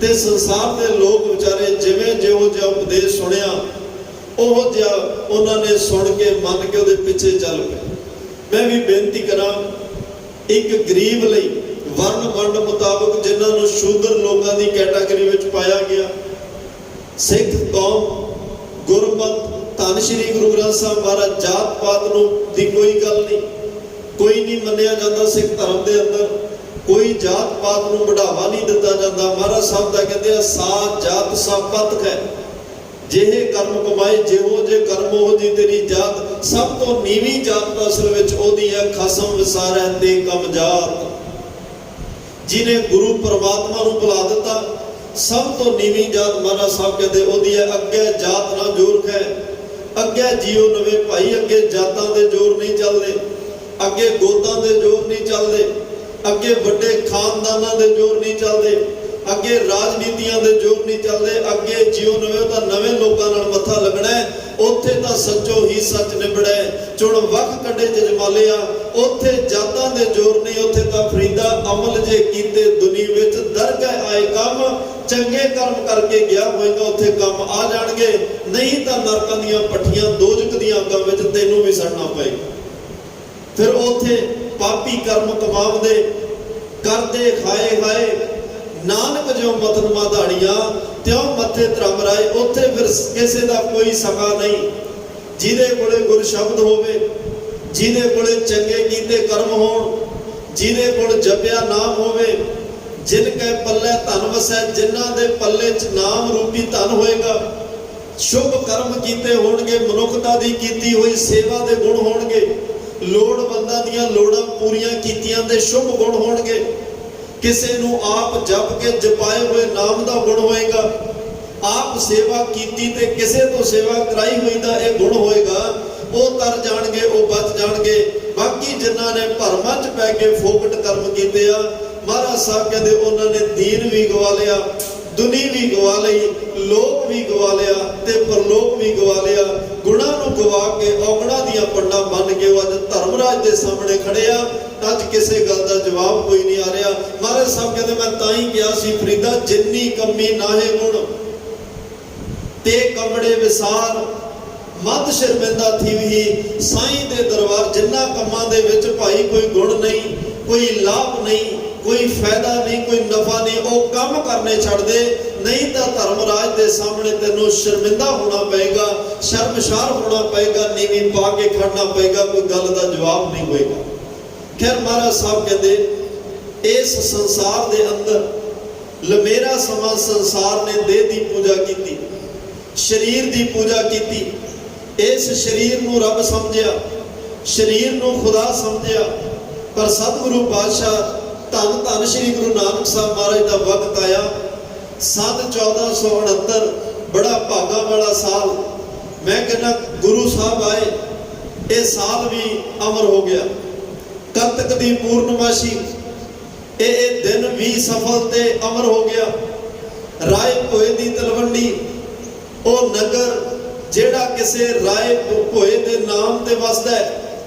ਤੇ ਸੰਸਾਰ ਦੇ ਲੋਕ ਵਿਚਾਰੇ ਜਿਵੇਂ ਜਿਹੋ ਜਿਹਾ ਉਪਦੇਸ਼ ਸੁਣਿਆ ਉਹ ਜਿਹਾ ਉਹਨਾਂ ਨੇ ਸੁਣ ਕੇ ਮੰਨ ਕੇ ਉਹਦੇ ਪਿੱਛੇ ਚੱਲ ਪਏ। ਮੈਂ ਵੀ ਬੇਨਤੀ ਕਰਾਂ, ਇੱਕ ਗਰੀਬ ਲਈ ਵਰਨ ਵੰਡ ਮੁਤਾਬਕ ਜਿਨ੍ਹਾਂ ਨੂੰ ਸ਼ੂਦਰ ਲੋਕਾਂ ਦੀ ਕੈਟਾਗਰੀ ਵਿੱਚ ਪਾਇਆ ਗਿਆ, ਸਿੱਖ ਕੌਮ, ਗੁਰਮਤ, ਧੰਨ ਸ਼੍ਰੀ ਗੁਰੂ ਗ੍ਰੰਥ ਸਾਹਿਬ ਮਹਾਰਾਜ, ਜਾਤ ਪਾਤ ਨੂੰ ਦੀ ਕੋਈ ਗੱਲ ਨਹੀਂ, ਕੋਈ ਨਹੀਂ ਮੰਨਿਆ ਜਾਂਦਾ ਸਿੱਖ ਧਰਮ ਦੇ ਅੰਦਰ, ਕੋਈ ਜਾਤ ਪਾਤ ਨੂੰ ਬੜਾਵਾ ਨਹੀਂ ਦਿੱਤਾ ਜਾਂਦਾ। ਮਹਾਰਾਜ ਸਾਹਿਬ ਦਾ ਕਹਿੰਦੇ ਆ ਸਾਤ ਜਾਤ ਸਭ ਪਤ ਹੈ, ਜਿਹੇ ਕਰਮ ਕਮਾਏ ਜਿਹੋ ਜੇ ਕਰਮ ਉਹ ਜੀ ਤੇਰੀ ਜਾਤ। ਸਭ ਤੋਂ ਨੀਵੀਂ ਜਾਤ ਅਸਲ ਵਿੱਚ ਉਹਦੀ ਹੈ ਖਸਮ ਵਿਸਾਰੈ ਤੇ ਕਮ ਜਾਤ। ਜਿਹਨੇ ਗੁਰੂ ਪਰਮਾਤਮਾ ਨੂੰ ਬੁਲਾ ਦਿੱਤਾ, ਸਭ ਤੋਂ ਨੀਵੀਂ ਜਾਤ ਮਹਾਰਾਜ ਸਾਹਿਬ ਕਹਿੰਦੇ ਉਹਦੀ ਹੈ। ਅੱਗੇ ਜਾਤ ਨਾ ਜੋਰ ਹੈ, ਅੱਗੇ ਜੀਓ ਨਵੇਂ ਭਾਈ, ਅੱਗੇ ਜਾਤਾਂ ਦੇ ਜ਼ੋਰ ਨਹੀਂ ਚੱਲਦੇ, ਅੱਗੇ ਗੋਤਾਂ ਦੇ ਜ਼ੋਰ ਨਹੀਂ ਚੱਲਦੇ, ਅੱਗੇ ਵੱਡੇ ਖਾਨਦਾਨਾਂ ਦੇ ਜ਼ੋਰ ਨਹੀਂ ਚੱਲਦੇ, ਅੱਗੇ ਰਾਜਨੀਤੀਆਂ ਦੇ ਜ਼ੋਰ ਨਹੀਂ ਚੱਲਦੇ। ਅੱਗੇ ਜੀਓ ਨਵੇਂ ਤਾਂ ਨਵੇਂ ਲੋਕਾਂ ਨਾਲ ਮੱਥਾ ਲੱਗਣਾ ਹੈ। ਉੱਥੇ ਤਾਂ ਸੱਚੋ ਹੀ ਸੱਚ ਨਿਬੜੈ, ਚੁਣ ਵੱਖ ਕੱਢੇ ਜਜਮਾਲਿਆ। ਉੱਥੇ ਜਾਤਾਂ ਦੇ ਜ਼ੋਰ ਨਹੀਂ, ਉੱਥੇ ਤਾਂ ਫਰੀਦਾ ਅਮਲ ਜੇ ਕੀਤੇ ਦੁਨੀ ਵਿੱਚ ਦਰਗਾਹ ਆਏ ਕੰਮ। ਚੰਗੇ ਕਰਮ ਕਰਕੇ ਗਿਆ ਹੋਏਗਾ, ਉੱਥੇ ਕੰਮ ਆ ਜਾਣਗੇ, ਨਹੀਂ ਤਾਂ ਨਰਕਾਂ ਦੀਆਂ ਪੱਠੀਆਂ ਦੋਜ਼ਖ ਦੀਆਂ ਅੱਗਾਂ ਵਿੱਚ ਤੈਨੂੰ ਵੀ ਸੜਨਾ ਪਏਗਾ। ਫਿਰ ਉੱਥੇ ਪਾਪੀ ਕਰਮ ਕਮਾਉਂਦੇ ਕਰਦੇ ਖਾਏ ਖਾਏ, ਨਾਨਕ ਜਿਉ ਮਤਨ ਮਾਧਾੜੀਆਂ ਤਿਉ ਮੱਥੇ ਧਰਮ ਰਾਏ। ਉੱਥੇ ਫਿਰ ਕਿਸੇ ਦਾ ਕੋਈ ਸਕਾ ਨਹੀਂ। ਜਿਹਦੇ ਕੋਲੇ ਗੁਰ ਸ਼ਬਦ ਹੋਵੇ, ਜਿਹਦੇ ਕੋਲੇ ਚੰਗੇ ਕੀਤੇ ਕਰਮ ਹੋਣ, ਜਿਹਦੇ ਕੋਲ ਜਪਿਆ ਨਾਮ ਹੋਵੇ, ਜਿਨ ਕੈ ਪੱਲੇ ਧਨ ਵਸੈ, ਜਿਨ੍ਹਾਂ ਦੇ ਪੱਲੇ 'ਚ ਨਾਮ ਰੂਪੀ ਧਨ ਹੋਏਗਾ। ਸ਼ੁਭ ਕਰਮ ਕੀਤੇ ਹੋਣਗੇ, ਮਨੁੱਖਤਾ ਦੀ ਕੀਤੀ ਹੋਈ ਸੇਵਾ ਦੇ ਗੁਣ ਹੋਣਗੇ, ਲੋੜਵੰਦਾਂ ਦੀਆਂ ਲੋੜਾਂ ਪੂਰੀਆਂ ਕੀਤੀਆਂ ਦੇ ਸ਼ੁਭ ਗੁਣ ਹੋਣਗੇ। ਕਿਸੇ ਨੂੰ ਆਪ ਜਪ ਕੇ ਜਪਾਏ ਹੋਏ ਨਾਮ ਦਾ ਗੁਣ ਹੋਏਗਾ, ਆਪ ਸੇਵਾ ਕੀਤੀ ਤੇ ਕਿਸੇ ਤੋਂ ਸੇਵਾ ਕਰਾਈ ਹੋਈ ਦਾ ਇਹ ਗੁਣ ਹੋਏਗਾ। ਉਹ ਤਰ ਜਾਣਗੇ, ਉਹ ਬਚ ਜਾਣਗੇ। ਬਾਕੀ ਜਿਨ੍ਹਾਂ ਨੇ ਭਰਮਾਂ 'ਚ ਪੈ ਕੇ ਫੋਕਟ ਕਰਮ ਕੀਤੇ ਆ, ਮਹਾਰਾਜ ਸਾਹਿਬ ਕਹਿੰਦੇ ਉਹਨਾਂ ਨੇ ਦੀਨ ਵੀ ਗਵਾ ਲਿਆ, ਦੁਨੀ ਵੀ ਗਵਾ ਲਈ, ਲੋਕ ਵੀ ਗਵਾ ਲਿਆ ਤੇ ਪਰਲੋਕ ਵੀ ਗਵਾ ਲਿਆ। ਗੁਣਾਂ ਨੂੰ ਗਵਾ ਕੇ ਔਗਣਾਂ ਦੀਆਂ ਪੰਡਾਂ ਬੰਨ ਕੇ ਉਹ ਅੱਜ ਧਰਮਰਾਜ ਦੇ ਸਾਹਮਣੇ ਖੜੇ ਆ। ਅੱਜ ਕਿਸੇ ਗੱਲ ਦਾ ਜਵਾਬ ਕੋਈ ਨਹੀਂ ਆ ਰਿਹਾ। ਮਹਾਰਾਜ ਸਾਹਿਬ ਕਹਿੰਦੇ ਮੈਂ ਤਾਂ ਹੀ ਕਿਹਾ ਸੀ ਫਰੀਦਾ, ਜਿੰਨੀ ਕਮੀ ਨਾਹੇ ਗੁਣ ਤੇ ਕਮੜੇ ਵਿਸਾਰ, ਮਦ ਸ਼ਰਮਿੰਦਾ ਥੀ ਵੀ ਸਾਈਂ ਦੇ ਦਰਬਾਰ। ਜਿੰਨਾ ਕੰਮਾਂ ਦੇ ਵਿੱਚ ਭਾਈ ਕੋਈ ਗੁਣ ਨਹੀਂ, ਕੋਈ ਲਾਭ ਨਹੀਂ, ਕੋਈ ਫਾਇਦਾ ਨਹੀਂ, ਕੋਈ ਨਫਾ ਨਹੀਂ, ਉਹ ਕੰਮ ਕਰਨੇ ਛੱਡ ਦੇ, ਨਹੀਂ ਤਾਂ ਧਰਮਰਾਜ ਦੇ ਸਾਹਮਣੇ ਤੈਨੂੰ ਸ਼ਰਮਿੰਦਾ ਹੋਣਾ ਪਏਗਾ, ਸ਼ਰਮਸ਼ਾਰ ਹੋਣਾ ਪਏਗਾ, ਨੀਵੀਂ ਪਾ ਕੇ ਖੜਨਾ ਪਏਗਾ, ਕੋਈ ਗੱਲ ਦਾ ਜਵਾਬ ਨਹੀਂ ਹੋਏਗਾ। ਖੈਰ ਮਹਾਰਾਜ ਸਾਹਿਬ ਕਹਿੰਦੇ ਇਸ ਸੰਸਾਰ ਦੇ ਅੰਦਰ ਲੰਮੇਰਾ ਸਮਾਂ ਸੰਸਾਰ ਨੇ ਦੇਹ ਦੀ ਪੂਜਾ ਕੀਤੀ, ਸਰੀਰ ਦੀ ਪੂਜਾ ਕੀਤੀ। ਇਸ ਸਰੀਰ ਨੂੰ ਰੱਬ ਸਮਝਿਆ, ਸਰੀਰ ਨੂੰ ਖੁਦਾ ਸਮਝਿਆ। ਪਰ ਸਤਿਗੁਰੂ ਪਾਤਸ਼ਾਹ ਧੰਨ ਧੰਨ ਸ੍ਰੀ ਗੁਰੂ ਨਾਨਕ ਸਾਹਿਬ ਮਹਾਰਾਜ ਦਾ ਵਕਤ ਆਇਆ ਸੰਨ 1469, ਬੜਾ ਭਾਗਾ ਵਾਲਾ ਸਾਲ। ਮੈਂ ਕਹਿੰਦਾ ਗੁਰੂ ਸਾਹਿਬ ਆਏ, ਇਹ ਸਾਲ ਵੀ ਅਮਰ ਹੋ ਗਿਆ। ਕੱਤਕ ਦੀ ਪੂਰਨਮਾਸ਼ੀ, ਇਹ ਦਿਨ ਵੀ ਸਫਲ ਤੇ ਅਮਰ ਹੋ ਗਿਆ। ਰਾਏ ਭੋਏ ਦੀ ਤਲਵੰਡੀ, ਉਹ ਨਗਰ ਜਿਹੜਾ ਕਿਸੇ ਰਾਏ ਭੋਏ ਦੇ ਨਾਮ ਤੇ ਵਸਦਾ ਹੈ,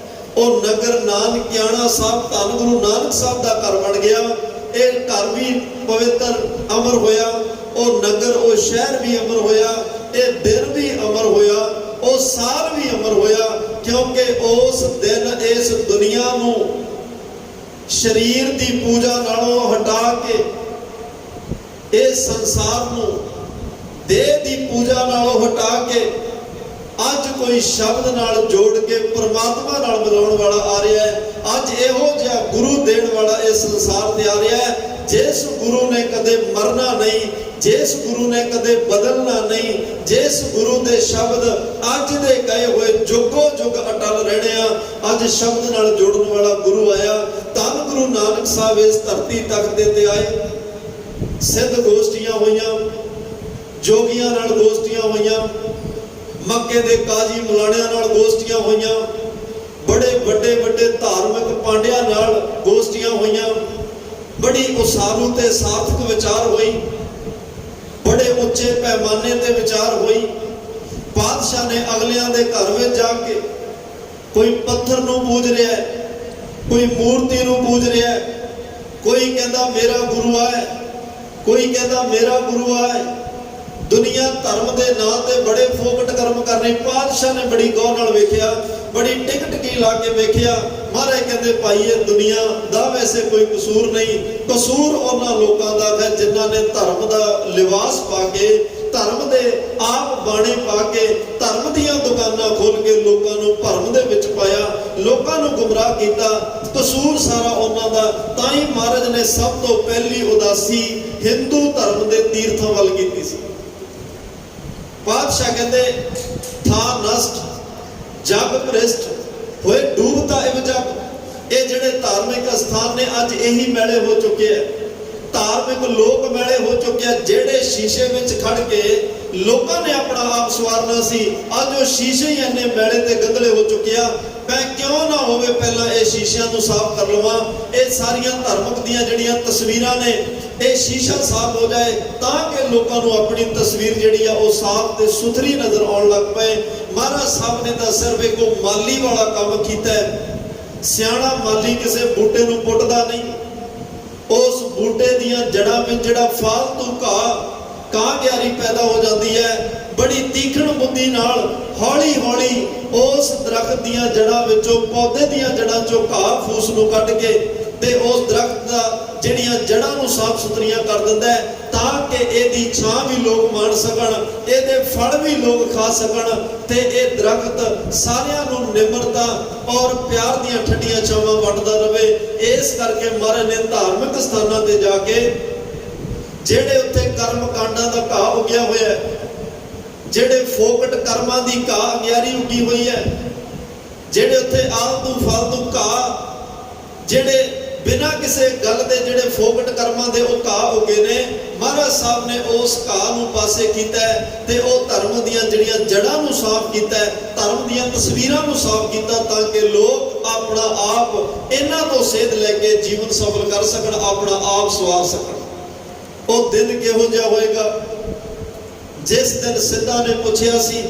ਉਹ ਨਗਰ ਨਾਨਕਿਆਣਾ ਸਾਹਿਬ ਧੰਨ ਗੁਰੂ ਨਾਨਕ ਸਾਹਿਬ ਦਾ ਘਰ ਬਣ ਗਿਆ। ਇਹ ਘਰ ਵੀ ਪਵਿੱਤਰ ਅਮਰ ਹੋਇਆ, ਉਹ ਨਗਰ ਉਹ ਸ਼ਹਿਰ ਵੀ ਅਮਰ ਹੋਇਆ, ਇਹ ਦਿਨ ਵੀ ਅਮਰ ਹੋਇਆ, ਉਹ ਸਾਲ ਵੀ ਅਮਰ ਹੋਇਆ। ਕਿਉਂਕਿ ਉਸ ਦਿਨ ਇਸ ਦੁਨੀਆ ਨੂੰ ਸਰੀਰ ਦੀ ਪੂਜਾ ਨਾਲੋਂ ਹਟਾ ਕੇ, ਇਸ ਸੰਸਾਰ ਨੂੰ ਦੇਹ ਦੀ ਪੂਜਾ ਨਾਲੋਂ ਹਟਾ ਕੇ ਅੱਜ ਕੋਈ ਸ਼ਬਦ ਨਾਲ ਜੋੜ ਕੇ ਪਰਮਾਤਮਾ ਨਾਲ ਮਿਲਾਉਣ ਵਾਲਾ ਆ ਰਿਹਾ ਹੈ। ਅੱਜ ਇਹੋ ਜਿਹਾ ਗੁਰੂ ਦੇਣ ਵਾਲਾ ਇਸ ਸੰਸਾਰ ਤੇ ਆ ਰਿਹਾ ਹੈ, ਜਿਸ ਗੁਰੂ ਨੇ ਕਦੇ ਮਰਨਾ ਨਹੀਂ, ਜਿਸ ਗੁਰੂ ਨੇ ਕਦੇ ਬਦਲਣਾ ਨਹੀਂ, ਜਿਸ ਗੁਰੂ ਦੇ ਸ਼ਬਦ ਅੱਜ ਦੇ ਕਹੇ ਹੋਏ ਜੁਗੋ ਜੁਗ ਅਟਲ ਰਹਿਣੇ ਆ। ਅੱਜ ਸ਼ਬਦ ਨਾਲ ਜੋੜਨ ਵਾਲਾ ਗੁਰੂ ਆਇਆ। ਧੰਨ ਗੁਰੂ ਨਾਨਕ ਸਾਹਿਬ ਇਸ ਧਰਤੀ ਤਖਤ ਤੇ ਆਏ। ਸਿੱਧ ਗੋਸ਼ਟੀਆਂ ਹੋਈਆਂ, ਜੋਗੀਆਂ ਨਾਲ ਗੋਸ਼ਟੀਆਂ ਹੋਈਆਂ, ਮੱਕੇ ਦੇ ਕਾਜੀ ਮਲਾਣਿਆਂ ਨਾਲ ਗੋਸ਼ਟੀਆਂ ਹੋਈਆਂ, ਬੜੇ ਵੱਡੇ ਵੱਡੇ ਧਾਰਮਿਕ ਪਾਂਡਿਆਂ ਨਾਲ ਗੋਸ਼ਟੀਆਂ ਹੋਈਆਂ। ਬੜੀ ਉਸਾਰੂ ਤੇ ਸਾਰਥਕ ਵਿਚਾਰ ਹੋਈ, ਬੜੇ ਉੱਚੇ ਪੈਮਾਨੇ ਤੇ ਵਿਚਾਰ ਹੋਈ। ਬਾਦਸ਼ਾਹ ਨੇ ਅਗਲਿਆਂ ਦੇ ਘਰ ਵਿੱਚ ਜਾ ਕੇ ਕੋਈ ਪੱਥਰ ਨੂੰ ਪੂਜ ਰਿਹਾ ਹੈ, ਕੋਈ ਮੂਰਤੀ ਨੂੰ ਪੂਜ ਰਿਹਾ ਹੈ, ਕੋਈ ਕਹਿੰਦਾ ਮੇਰਾ ਗੁਰੂ ਹੈ, ਕੋਈ ਕਹਿੰਦਾ ਮੇਰਾ ਗੁਰੂ ਹੈ। ਦੁਨੀਆ ਧਰਮ ਦੇ ਨਾਂ ਤੇ ਬੜੇ ਫੋਕਟ ਕਰਮ ਕਰ ਰਹੀ। ਪਾਤਸ਼ਾਹ ਨੇ ਬੜੀ ਗੌਰ ਨਾਲ ਵੇਖਿਆ, ਬੜੀ ਟਿਕਟ ਕੀ ਲਾ ਕੇ ਵੇਖਿਆ। ਮਹਾਰਾਜ ਕਹਿੰਦੇ ਭਾਈ ਇਹ ਦੁਨੀਆ ਦਾ ਵੈਸੇ ਕੋਈ ਕਸੂਰ ਨਹੀਂ, ਕਸੂਰ ਉਹਨਾਂ ਲੋਕਾਂ ਦਾ ਹੈ ਜਿਨ੍ਹਾਂ ਨੇ ਧਰਮ ਦਾ ਲਿਬਾਸ ਪਾ ਕੇ, ਧਰਮ ਦੇ ਆਪ ਬਾਣੇ ਪਾ ਕੇ, ਧਰਮ ਦੀਆਂ ਦੁਕਾਨਾਂ ਖੋਲ ਕੇ ਲੋਕਾਂ ਨੂੰ ਭਰਮ ਦੇ ਵਿੱਚ ਪਾਇਆ, ਲੋਕਾਂ ਨੂੰ ਗੁੰਮਰਾਹ ਕੀਤਾ, ਕਸੂਰ ਸਾਰਾ ਉਹਨਾਂ ਦਾ। ਤਾਂ ਹੀ ਮਹਾਰਾਜ ਨੇ ਸਭ ਤੋਂ ਪਹਿਲੀ ਉਦਾਸੀ ਹਿੰਦੂ ਧਰਮ ਦੇ ਤੀਰਥਾਂ ਵੱਲ ਕੀਤੀ ਸੀ। ਪਾਤਸ਼ਾਹ ਕਹਿੰਦੇ ਥਾ ਨਸ਼ਟ ਜਗ ਭ੍ਰਿਸ਼ਟ ਹੋਏ ਡੂਬਤਾ ਇਵ ਜਗ। ਇਹ ਜਿਹੜੇ ਧਾਰਮਿਕ ਅਸਥਾਨ ਨੇ ਅੱਜ ਇਹੀ ਮੈਲੇ ਹੋ ਚੁੱਕੇ ਆ, ਧਾਰਮਿਕ ਲੋਕ ਮੈਲੇ ਹੋ ਚੁੱਕੇ ਆ। ਜਿਹੜੇ ਸ਼ੀਸ਼ੇ ਵਿੱਚ ਖੜ ਕੇ ਲੋਕਾਂ ਨੇ ਆਪਣਾ ਆਪ ਸਵਾਰਨਾ ਸੀ, ਅੱਜ ਉਹ ਸ਼ੀਸ਼ੇ ਹੀ ਇੰਨੇ ਮੈਲੇ ਤੇ ਗੰਦਲੇ ਹੋ ਚੁੱਕੇ ਆ। ਮੈਂ ਕਿਉਂ ਨਾ ਹੋਵੇ ਪਹਿਲਾਂ ਇਹ ਸ਼ੀਸ਼ਿਆਂ ਨੂੰ ਸਾਫ਼ ਕਰ ਲਵਾਂ। ਇਹ ਸਾਰੀਆਂ ਧਾਰਮਿਕ ਦੀਆਂ ਜਿਹੜੀਆਂ ਤਸਵੀਰਾਂ ਨੇ, ਇਹ ਸ਼ੀਸ਼ਾ ਸਾਫ਼ ਹੋ ਜਾਏ ਤਾਂ ਕਿ ਲੋਕਾਂ ਨੂੰ ਆਪਣੀ ਤਸਵੀਰ ਜਿਹੜੀ ਆ ਉਹ ਸਾਫ਼ ਤੇ ਸੁਥਰੀ ਨਜ਼ਰ ਆਉਣ ਲੱਗ ਪਏ। ਮਹਾਰਾਜ ਸਾਹਿਬ ਨੇ ਤਾਂ ਸਿਰਫ ਇੱਕ ਮਾਲੀ ਵਾਲਾ ਕੰਮ ਕੀਤਾ ਹੈ। ਸਿਆਣਾ ਮਾਲੀ ਕਿਸੇ ਬੂਟੇ ਨੂੰ ਪੁੱਟਦਾ ਨਹੀਂ, ਉਸ ਬੂਟੇ ਦੀਆਂ ਜੜ੍ਹਾਂ ਵਿੱਚ ਜਿਹੜਾ ਫਾਲਤੂ ਕਾਂ ਗਿਆਰੀ ਪੈਦਾ ਹੋ ਜਾਂਦੀ ਹੈ, ਬੜੀ ਤੀਖਣ ਬੁੱਧੀ ਨਾਲ ਹੌਲੀ ਹੌਲੀ ਉਸ ਦਰਖਤ ਦੀਆਂ ਜੜ੍ਹਾਂ ਵਿੱਚੋਂ, ਪੌਦੇ ਦੀਆਂ ਜੜ੍ਹਾਂ ਚੋਂ ਘਾਹ ਫੂਸ ਨੂੰ ਕੱਢ ਕੇ ਤੇ ਉਸ ਦਰਖਤ ਦਾ ਜਿਹੜੀਆਂ ਜੜ੍ਹਾਂ ਨੂੰ ਸਾਫ਼ ਸੁਥਰੀਆਂ ਕਰ ਦਿੰਦਾ ਹੈ, ਤਾਂ ਕਿ ਇਹਦੀ ਛਾਂ ਵੀ ਲੋਕ ਮਾਣ ਸਕਣ, ਇਹਦੇ ਫਲ ਵੀ ਲੋਕ ਖਾ ਸਕਣ ਤੇ ਇਹ ਦਰਖਤ ਸਾਰਿਆਂ ਨੂੰ ਨਿਮਰਤਾ ਔਰ ਪਿਆਰ ਦੀਆਂ ਠੰਡੀਆਂ ਛਾਵਾਂ ਵੰਡਦਾ ਰਹੇ। ਇਸ ਕਰਕੇ ਮਹਾਰਾਜ ਨੇ ਧਾਰਮਿਕ ਸਥਾਨਾਂ ਤੇ ਜਾ ਕੇ ਜਿਹੜੇ ਉੱਥੇ ਕਰਮ ਕਾਂਡਾਂ ਦਾ ਘਾਹ ਉੱਗਿਆ ਹੋਇਆ ਹੈ, ਜਿਹੜੇ ਫੋਕਟ ਕਰਮਾਂ ਦੀ ਘਾਹ ਅਗਿਆਰੀ ਉੱਗੀ ਹੋਈ ਹੈ, ਜਿਹੜੇ ਉੱਥੇ ਆਲਤੂ ਫਾਲਤੂ ਘਾਹ, ਜਿਹੜੇ ਬਿਨਾਂ ਕਿਸੇ ਗੱਲ ਦੇ ਜਿਹੜੇ ਫੋਕਟ ਕਰਮਾਂ ਦੇ ਉਹ ਘਾਹ ਉੱਗੇ ਨੇ, ਮਹਾਰਾਜ ਸਾਹਿਬ ਨੇ ਉਸ ਘਾਹ ਨੂੰ ਪਾਸੇ ਕੀਤਾ ਤੇ ਉਹ ਧਰਮ ਦੀਆਂ ਜਿਹੜੀਆਂ ਜੜ੍ਹਾਂ ਨੂੰ ਸਾਫ਼ ਕੀਤਾ, ਧਰਮ ਦੀਆਂ ਤਸਵੀਰਾਂ ਨੂੰ ਸਾਫ਼ ਕੀਤਾ, ਤਾਂ ਕਿ ਲੋਕ ਆਪਣਾ ਆਪ ਇਹਨਾਂ ਤੋਂ ਸੇਧ ਲੈ ਕੇ ਜੀਵਨ ਸਫਲ ਕਰ ਸਕਣ, ਆਪਣਾ ਆਪ ਸਵਾਰ ਸਕਣ। ਉਹ ਦਿਨ ਕਿਹੋ ਜਿਹਾ ਹੋਏਗਾ ਜਿਸ ਦਿਨ ਸਿੱਧਾ ਨੇ ਪੁੱਛਿਆ ਸੀ,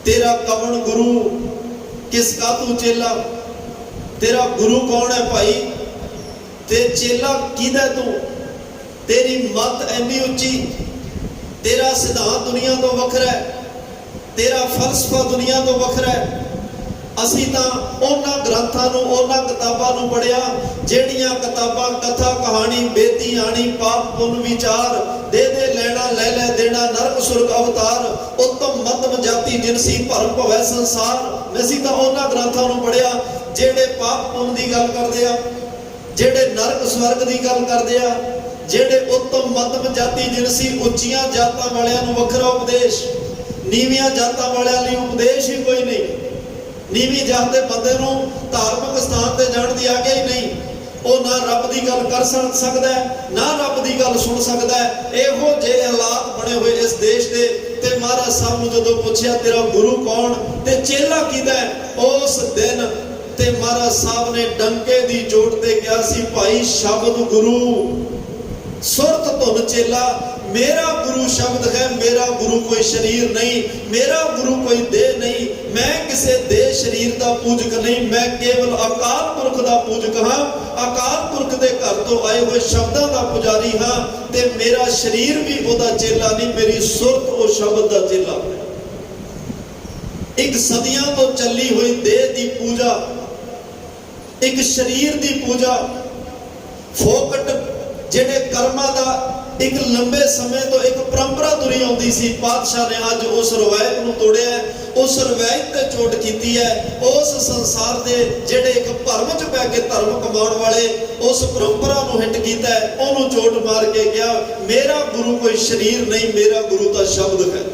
ਤੇਰਾ ਕਵਣ ਗੁਰੂ ਕਿਸ ਕਾ ਤੂੰ ਚੇਲਾ? ਤੇਰਾ ਗੁਰੂ ਕੌਣ ਹੈ ਭਾਈ ਤੇ ਚੇਲਾ ਕਿਹਦਾ ਤੂੰ? ਤੇਰੀ ਮੱਤ ਇੰਨੀ ਉੱਚੀ, ਤੇਰਾ ਸਿਧਾਂਤ ਦੁਨੀਆ ਤੋਂ ਵੱਖਰਾ ਹੈ, ਤੇਰਾ ਫਲਸਫਾ ਦੁਨੀਆ ਤੋਂ ਵੱਖਰਾ ਹੈ। ਅਸੀਂ ਤਾਂ ਉਹਨਾਂ ਗ੍ਰੰਥਾਂ ਨੂੰ, ਉਹਨਾਂ ਕਿਤਾਬਾਂ ਨੂੰ ਪੜ੍ਹਿਆ ਜਿਹੜੀਆਂ ਕਿਤਾਬਾਂ ਕਥਾ ਕਹਾਣੀ ਬੇਦੀ ਆਣੀ ਪਾਪ ਪੁੰਨ ਵਿਚਾਰ ਦੇ ਲੈਣਾ ਲੈ ਲੈ ਦੇਣਾ ਨਰਕ ਸੁਰਗ ਅਵਤਾਰ ਉੱਤਮ ਮੱਧਮ ਜਾਤੀ ਜਿਨਸੀ ਭਰਮ ਭਵੈ ਸੰਸਾਰ। ਅਸੀਂ ਤਾਂ ਉਹਨਾਂ ਗ੍ਰੰਥਾਂ ਨੂੰ ਪੜ੍ਹਿਆ ਜਿਹੜੇ ਪਾਪ ਪੁੰਨ ਦੀ ਗੱਲ ਕਰਦੇ ਆ, ਜਿਹੜੇ ਨਰਕ ਸਵਰਗ ਦੀ ਗੱਲ ਕਰਦੇ ਆ, ਜਿਹੜੇ ਉੱਤਮ ਮੱਧਮ ਜਾਤੀ ਜਿਨਸੀ ਉੱਚੀਆਂ ਜਾਤਾਂ ਵਾਲਿਆਂ ਨੂੰ ਵੱਖਰਾ ਉਪਦੇਸ਼, ਨੀਵੀਆਂ ਜਾਤਾਂ ਵਾਲਿਆਂ ਲਈ ਉਪਦੇਸ਼ ਹੀ ਕੋਈ ਨਹੀਂ। ਨੀਵੀਂ ਜਾਤ ਦੇ ਬੰਦੇ ਨੂੰ ਧਾਰਮਿਕ ਸਥਾਨ ਤੇ ਜਾਣ ਦੀ ਆਗਿਆ ਹੀ ਨਹੀਂ। ਉਹ ਨਾ ਰੱਬ ਦੀ ਗੱਲ ਕਰ ਸਕਦਾ ਹੈ, ਨਾ ਰੱਬ ਦੀ ਗੱਲ ਸੁਣ ਸਕਦਾ ਹੈ। ਇਹੋ ਜਿਹੇ ਹਾਲਾਤ ਬਣੇ ਹੋਏ ਇਸ ਦੇਸ਼ ਦੇ। ਤੇ ਮਹਾਰਾਜ ਸਾਹਿਬ ਨੂੰ ਜਦੋਂ ਪੁੱਛਿਆ ਤੇਰਾ ਗੁਰੂ ਕੌਣ ਤੇ ਚੇਲਾ ਕਿਹਦਾ ਹੈ, ਉਸ ਦਿਨ ਤੇ ਮਹਾਰਾਜ ਸਾਹਿਬ ਨੇ ਡੰਕੇ ਦੀ ਚੋਟ ਤੇ ਕਿਹਾ ਸੀ, ਭਾਈ ਸ਼ਬਦ ਗੁਰੂ ਸੁਰਤ ਧੁਨ ਚੇਲਾ। मेरा गुरु शब्द है, मेरा गुरु कोई शरीर नहीं, मेरा गुरु कोई देह नहीं, मैं किसी देह शरीर का पूजक नहीं, मैं केवल अकाल पुरख का पूजक हाँ, अकाल पुरख के घर तो आए हुए शब्दों का पुजारी हाँ। ते मेरा शरीर भी ओदा चेला नहीं, मेरी सुरत वो शब्द का चेला। एक सदियों तो चली हुई देह की पूजा, एक शरीर की पूजा, फोकट जेडे कर्मां दा एक लंबे समय तो एक परंपरा तुरी आउंदी सी। पातशाह ने अज उस रवायत नूं तोड़िया है, उस रवायत ते चोट कीती है। उस संसार दे जेडे एक भरम च पै के धर्म कमाउण वाले उस परंपरा नूं हिट कीता है, उहनूं चोट मार के कहा मेरा गुरु कोई शरीर नहीं, मेरा गुरु तां शब्द है।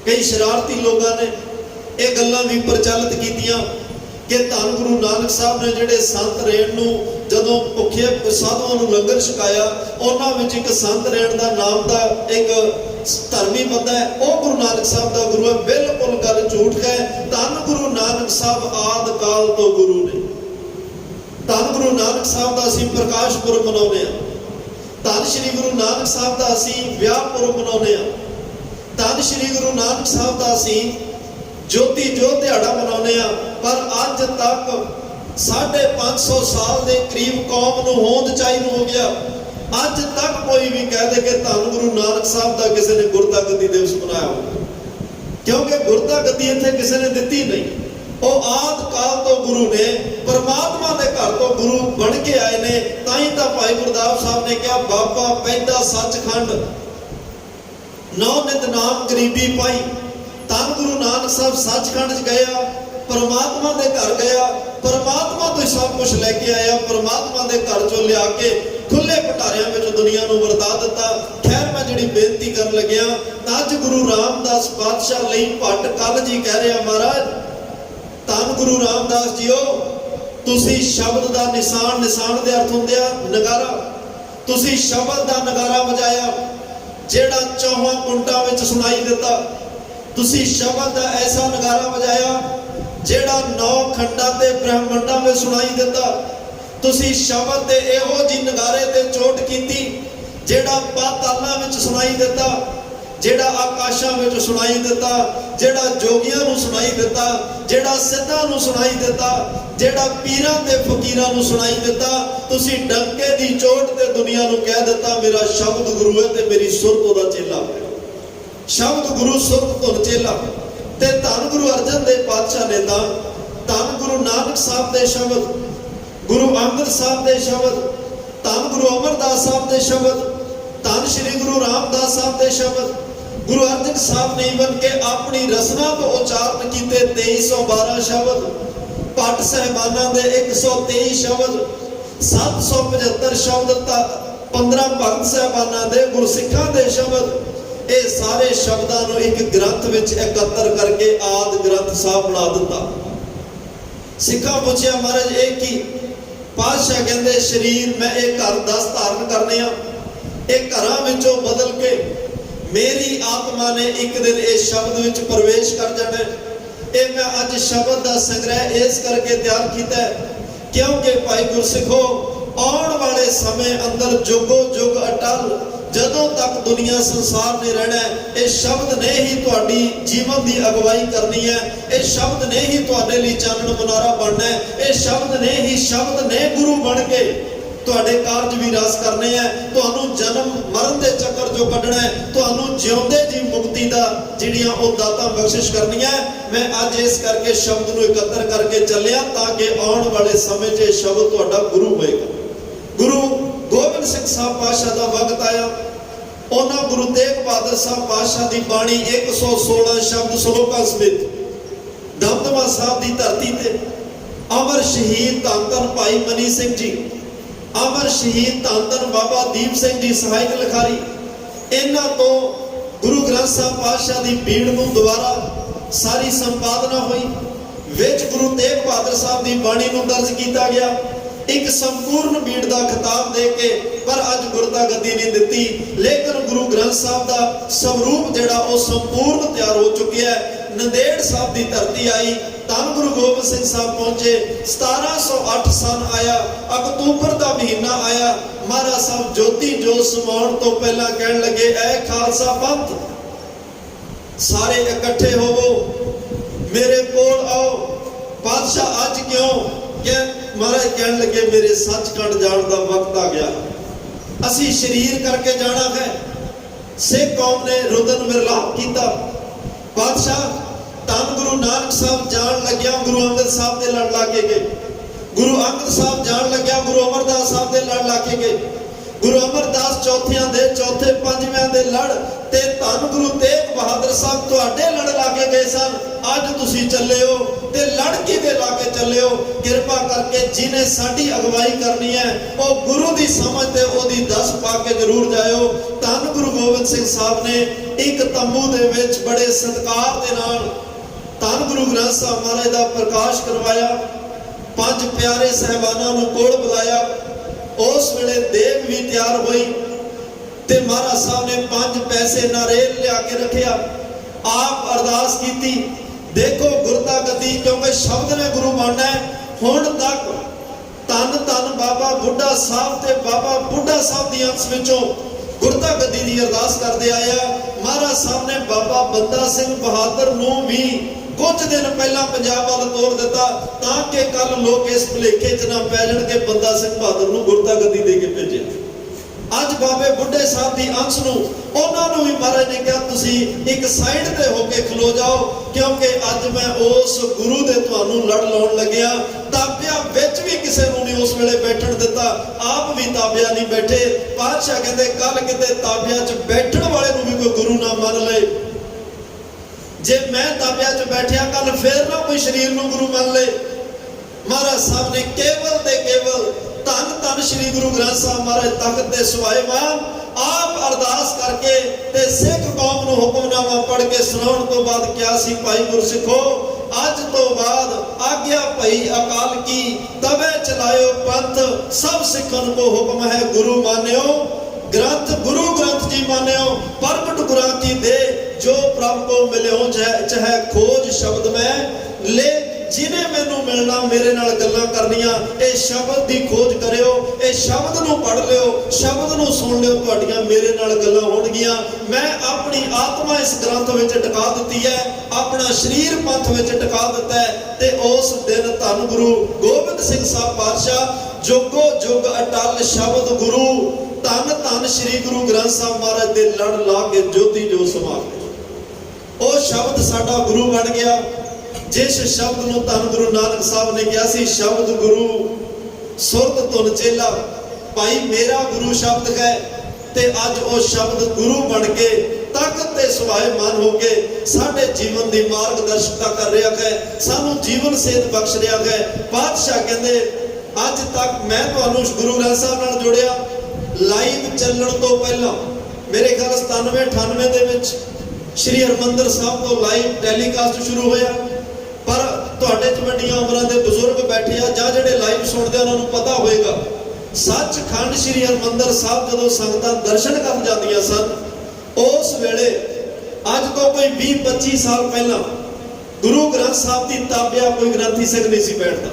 कई शरारती लोगों ने ये गल्लां भी प्रचलित कीतियां कि धन गुरु नानक साहब ने जेडे संत रेण नूं ਜਦੋਂ ਭੁੱਖੇ ਸਾਧੂਆਂ ਨੂੰ ਲੰਗਰ ਛਕਾਇਆ, ਉਹਨਾਂ ਵਿੱਚ ਇੱਕ ਸੰਤ ਰੇਣ ਦਾ ਨਾਮ ਦਾ ਇੱਕ ਧਰਮੀ ਬੰਦਾ ਹੈ, ਉਹ ਗੁਰੂ ਨਾਨਕ ਸਾਹਿਬ ਦਾ ਗੁਰੂ ਹੈ। ਬਿਲਕੁਲ ਗੱਲ ਝੂਠ ਹੈ। ਧੰਨ ਗੁਰੂ ਨਾਨਕ ਸਾਹਿਬ ਆਦ ਕਾਲ ਤੋਂ ਗੁਰੂ ਨੇ। ਧੰਨ ਗੁਰੂ ਨਾਨਕ ਸਾਹਿਬ ਦਾ ਅਸੀਂ ਪ੍ਰਕਾਸ਼ ਪੁਰਬ ਮਨਾਉਂਦੇ ਹਾਂ, ਧੰਨ ਸ਼੍ਰੀ ਗੁਰੂ ਨਾਨਕ ਸਾਹਿਬ ਦਾ ਅਸੀਂ ਵਿਆਹ ਪੁਰਬ ਮਨਾਉਂਦੇ ਹਾਂ, ਧੰਨ ਸ਼੍ਰੀ ਗੁਰੂ ਨਾਨਕ ਸਾਹਿਬ ਦਾ ਅਸੀਂ ਜੋਤੀ ਜੋਤ ਦਿਹਾੜਾ ਮਨਾਉਂਦੇ ਹਾਂ। ਪਰ ਅੱਜ ਤੱਕ 550 ਸਾਲ ਦੇ ਕਰੀਬ ਕੌਮ ਨੂੰ ਹੋਂਦ ਚਾਈ ਨੂੰ ਹੋ ਗਿਆ, ਅੱਜ ਤੱਕ ਕੋਈ ਵੀ ਕਹਿ ਦੇ ਕਿ ਧੰਨ ਗੁਰੂ ਨਾਨਕ ਸਾਹਿਬ ਦਾ ਕਿਸੇ ਨੇ ਗੁਰਤਾ ਗੱਦੀ ਦਿਵਸ ਮਨਾਇਆ ਹੋਵੇ, ਕਿਉਂਕਿ ਗੁਰਤਾ ਗੱਦੀ ਇੱਥੇ ਕਿਸੇ ਨੇ ਦਿੱਤੀ ਨਹੀਂ। ਉਹ ਆਦ ਕਾਲ ਤੋਂ ਗੁਰੂ ਨੇ, ਪਰਮਾਤਮਾ ਦੇ ਘਰ ਤੋਂ ਗੁਰੂ ਬਣ ਕੇ ਆਏ ਨੇ। ਤਾਂ ਹੀ ਤਾਂ ਭਾਈ ਗੁਰਦਾਸ ਸਾਹਿਬ ਨੇ ਕਿਹਾ ਬਾਬਾ ਪੈਦਾ ਸੱਚਖੰਡ ਨੌ ਨਿਤ ਨਾਮ ਗਰੀਬੀ ਪਾਈ। ਧੰਨ ਗੁਰੂ ਨਾਨਕ ਸਾਹਿਬ ਸੱਚਖੰਡ 'ਚ ਗਏ ਆ, परमात्मा दे घर गया, परमात्मा तो सब कुछ लेके आया, परमात्मा दे घर चो लिया के खुले भंडारियां में दुनिया नूं वरता दिता। खैर मैं जिहड़ी बेनती कर लग्या, अज गुरु रामदास पातशाह लई भट्ट कल जी कह रहा, महाराज धन गुरु रामदास जीओ, तुसी शब्द दा निशान, निशान दे अर्थ हुंदे आ नगारा, तुसी शब्द दा नगारा वजाया जेड़ा चौहां कुंटां विच सुनाई दिता। तुसी शब्द दा ऐसा नगारा वजाया जेड़ा 9 खंडां ते ब्रह्मंडां में सुनाई दिता। तुसी शब्द दे एहो जी नगारे ते चोट कीती जेड़ा पातालां विच सुनाई दिता, जेड़ा आकाशां विच सुनाई दिता, जेड़ा जोगियां नूं सुनाई दिता, जेड़ा सिद्धां नूं सुनाई दिता, जेड़ा पीरां ते फकीरां नूं सुनाई दिता। तुसी डंके दी चोट ते दुनिया नूं कह दिता मेरा शब्द गुरु है ते मेरी सुरत ओदा चेला। शब्द गुरु सुरत धुन चेला। ते धन गुरु अर्जन देव पातशाह ने तां धन गुरु नानक साहब दे शब्द, गुरु अंगद साहब दे शब्द, धन गुरु अमरदास साहब दे शब्द, धन श्री गुरु रामदास साहब दे शब्द, गुरु अर्जन साहब ने बन के अपनी रसना तो उच्चारण किए 2312 शब्द, भट्ट साहिबाना दे 123 शब्द, 775 शब्द, 15 भगत साहिबाना दे गुरसिखां दे शब्द, ये सारे शब्दां नूं एक ग्रंथ विच एकत्र करके आदि ग्रंथ साहब बना दिता। सिखां पुछया महाराज ये की? पातशाह कहंदे शरीर मैं एक घर 10 धारण करने आ, एक घरां विचों बदल के मेरी आत्मा ने एक दिन इस शब्द विच प्रवेश कर जाना। ये मैं अज शब्द का संग्रह इस करके तैयार किया क्योंकि भाई गुरसिखो आने वाले समय अंदर जुगो जुग अटल जदों तक दुनिया संसार ने रहना है, इस शब्द ने ही तुहाडी जीवन की अगवाई करनी है, इस शब्द ने ही तुहाडे लई चानण मुनारा बनना है, इस शब्द ने गुरु बन के तुहाडे कारज भी रस करने हैं, तुहानू जन्म मरण के चक्कर जो कढ़ना है, तुहानू जिउंदे जी मुक्ति का जिहड़ियां ओ दातां बख्शिश करनी है। मैं अज इस करके शब्द नूं एकत्र करके चलिया ताकि आने वाले समय च शब्द तुहाडा गुरु होएगा। गुरु गोबिंद सिंह साहब पातशाह का वक्त आया, उन्होंने गुरु तेग बहादुर साहब पातशाह की बाणी 116 शब्द सलोकां समेत दमदमा साहब की धरती ते अमर शहीद धन धन भाई मनी सिंह जी, अमर शहीद धन धन बाबा दीप सिंह जी सहायक लिखारी, इन्हां तो गुरु ग्रंथ साहब पातशाह की भीड़ नूं दोबारा सारी संपादना हुई, विच गुरु तेग बहादुर साहब की बाणी नूं दर्ज किया गया, एक संपूर्ण भीड़ का खिताब दे के, पर अज गुरता गद्दी नहीं दी, लेकिन गुरु ग्रंथ साहब का स्वरूप जिहड़ा वो संपूर्ण तैयार हो चुकी है। नंदेड़ साहब की धरती आई, धन गुरु गोबिंद सिंह साहब पहुंचे, 1708 सन आया, अक्तूबर का महीना आया, महाराज साहब ज्योति जोत समाउण तो पहला कहन लगे ऐ खालसा पंथ सारे इकट्ठे होवो, मेरे कोल आओ। पातशाह अज क्यों क्या महाराज कहन लगे मेरे सचखंड जाने का वक्त आ गया, असी शरीर करके जाना है। सिख कौम ने रुदन विरलाप किया, बादशाह धन गुरु नानक साहब जान लग्या गुरु अंगद साहब के लड़ लाके गए, गुरु अंगद साहब जान लग्या गुरु अमरदास साहब के लड़ लाके गए, गुरु अमरदास चौथियां दे चौथे पंजवियां दे लड़ ते धन गुरु तेग बहादुर साहब तुहाडे लड़ लाके गए सन। अज तुसी चले हो ते लड़ के दे लाके चले हो, किरपा करके जिन्हें साडी अगवाई करनी है वो गुरु दी समझ ते ओदी दस पा के जरूर जाओ। धन गुरु गोबिंद सिंह साहब ने एक तंबू दे विच बड़े सत्कार दे नाल धन गुरु ग्रंथ साहब महाराज का प्रकाश करवाया, 5 प्यारे साहिबाना नूं कोल बुलाया, उस वेले देग भी तैयार हुई ते महाराज साहब ने 5 पैसे नारेल लिया के रखिया, आप अरदास की। देखो गुरता गद्दी क्योंकि शब्द ने गुरु बनना है। हुण तक धन धन बाबा बुढ़ा साहब ते बाबा बुढ़ा साहब दी अंश विचों गुरता गद्दी दी अरदास करते आया। महाराज साहब ने बाबा बंदा सिंह बहादुर नूं भी कुछ दिन पहला पंजाब वाल तोड़ दिता ताकि कल लोग इस भुलेखे च ना पै जाण के बंदा सिंह बहादुर नूं गुरता गद्दी दे के भेजिया। अज बाबे बुढ़े साहब की अंश नूं उन्हां नूं भी महाराज ने कहा तुसी एक साइड ते होके खलो जाओ क्योंकि अज मैं उस गुरु दे तुहानूं लड़ लाउण लग्या। ताबिया विच भी किसी नूं नहीं उस वेले बैठण दिता, आप भी ताबिया नहीं बैठे। पातशाह कहंदे कल किते ताबिया च बैठण वाले नूं भी कोई गुरु ना मान ले। ਜੇ ਮੈਂ ਤਾਬਿਆਂ 'ਚ ਬੈਠਿਆ ਕੱਲ ਫੇਰ ਨਾ ਕੋਈ ਸਰੀਰ ਨੂੰ ਗੁਰੂ ਮੰਨ ਲੇ। ਮਹਾਰਾਜ ਸਾਹਿਬ ਨੇ ਕੇਵਲ ਤੇ ਕੇਵਲ ਧੰਨ ਧੰਨ ਸ੍ਰੀ ਗੁਰੂ ਗ੍ਰੰਥ ਸਾਹਿਬ ਮਹਾਰਾਜ ਤਖਤ ਤੇ ਸੁਹਾਇਮਾਨ ਆਪ ਅਰਦਾਸ ਕਰਕੇ ਤੇ ਸਿੱਖ ਕੌਮ ਨੂੰ ਹੁਕਮਨਾਮਾ ਪੜ੍ਹ ਕੇ ਸੁਣਾਉਣ ਤੋਂ ਬਾਅਦ ਕਿਹਾ ਸੀ, ਭਾਈ ਗੁਰਸਿੱਖੋ ਅੱਜ ਤੋਂ ਬਾਅਦ ਆਗਿਆ ਭਈ ਅਕਾਲ ਕੀ, ਤਵੇ ਚਲਾਇਓ ਪੰਥ, ਸਭ ਸਿੱਖਾਂ ਕੋ ਹੁਕਮ ਹੈ ਗੁਰੂ ਮਾਨਿਓ ग्रंथ, गुरु ग्रंथ जी मान्यो, परगट गुरां की दे, जो प्रभ को मिलियो चाहे खोज शब्द में ले, जिन्हें मैनू मिलना मेरे नाल गल्लां करनियां, ए शब्द दी खोज करियो, ए शब्द नू पढ़ लियो, शब्द नू सुन लियो, तुहाडियां मेरे नाल गल्लां होणगियां। मैं अपनी आत्मा इस ग्रंथ विच टिका दित्ती है, अपना शरीर पंथ विच टिका दित्ता है, ते उस दिन धन गुरु गोबिंद सिंह साहब पातशाह जुगो जुग अटल शब्द गुरु धन धन श्री गुरु ग्रंथ साहब महाराज दे लड़ ला के ज्योति जो समा गए। वो शब्द साडा गुरु बन गया, जिस शब्द नूं धन गुरु नानक साहब ने कहा सी, शब्द गुरु सुरत तुन चेला, भाई मेरा गुरु शब्द है, ते अज वो शब्द गुरु बन के तख्त ते सुभायमान हो के साडे जीवन दी मार्गदर्शकता कर रहा है, सानू जीवन सेध बख्श रहा है। पातशाह कहंदे अज तक मैं तुहानू गुरु ग्रंथ साहब नाल जोड़िया, लाइव चलण तो पहला मेरे ख्याल 97-98 ਦੇ ਵਿੱਚ श्री हरमंदर साहब तो लाइव टैलीकास्ट शुरू होया, पर ਤੁਹਾਡੇ ਚ ਵੱਡੀਆਂ ਉਮਰਾਂ ਦੇ ਬਜ਼ੁਰਗ ਬੈਠੇ ਆ ਜਾਂ ਜਿਹੜੇ ਲਾਈਵ ਸੁਣਦੇ ਉਹਨਾਂ ਨੂੰ ਪਤਾ ਹੋਵੇਗਾ, ਸੱਚਖੰਡ श्री हरमंदर ਸਾਹਿਬ ਜਦੋਂ ਸੰਗਤਾਂ ਦਰਸ਼ਨ ਕਰਨ ਜਾਂਦੀਆਂ ਸਨ, ਉਸ ਵੇਲੇ ਅੱਜ ਤੋਂ ਕੋਈ 20-25 ਸਾਲ ਪਹਿਲਾਂ ਗੁਰੂ ਗ੍ਰੰਥ ਸਾਹਿਬ ਦੀ ਤਾਬਿਆ ਕੋਈ ਗ੍ਰੰਥੀ ਸਿੰਘ ਨਹੀਂ ਸੀ ਬੈਠਦਾ,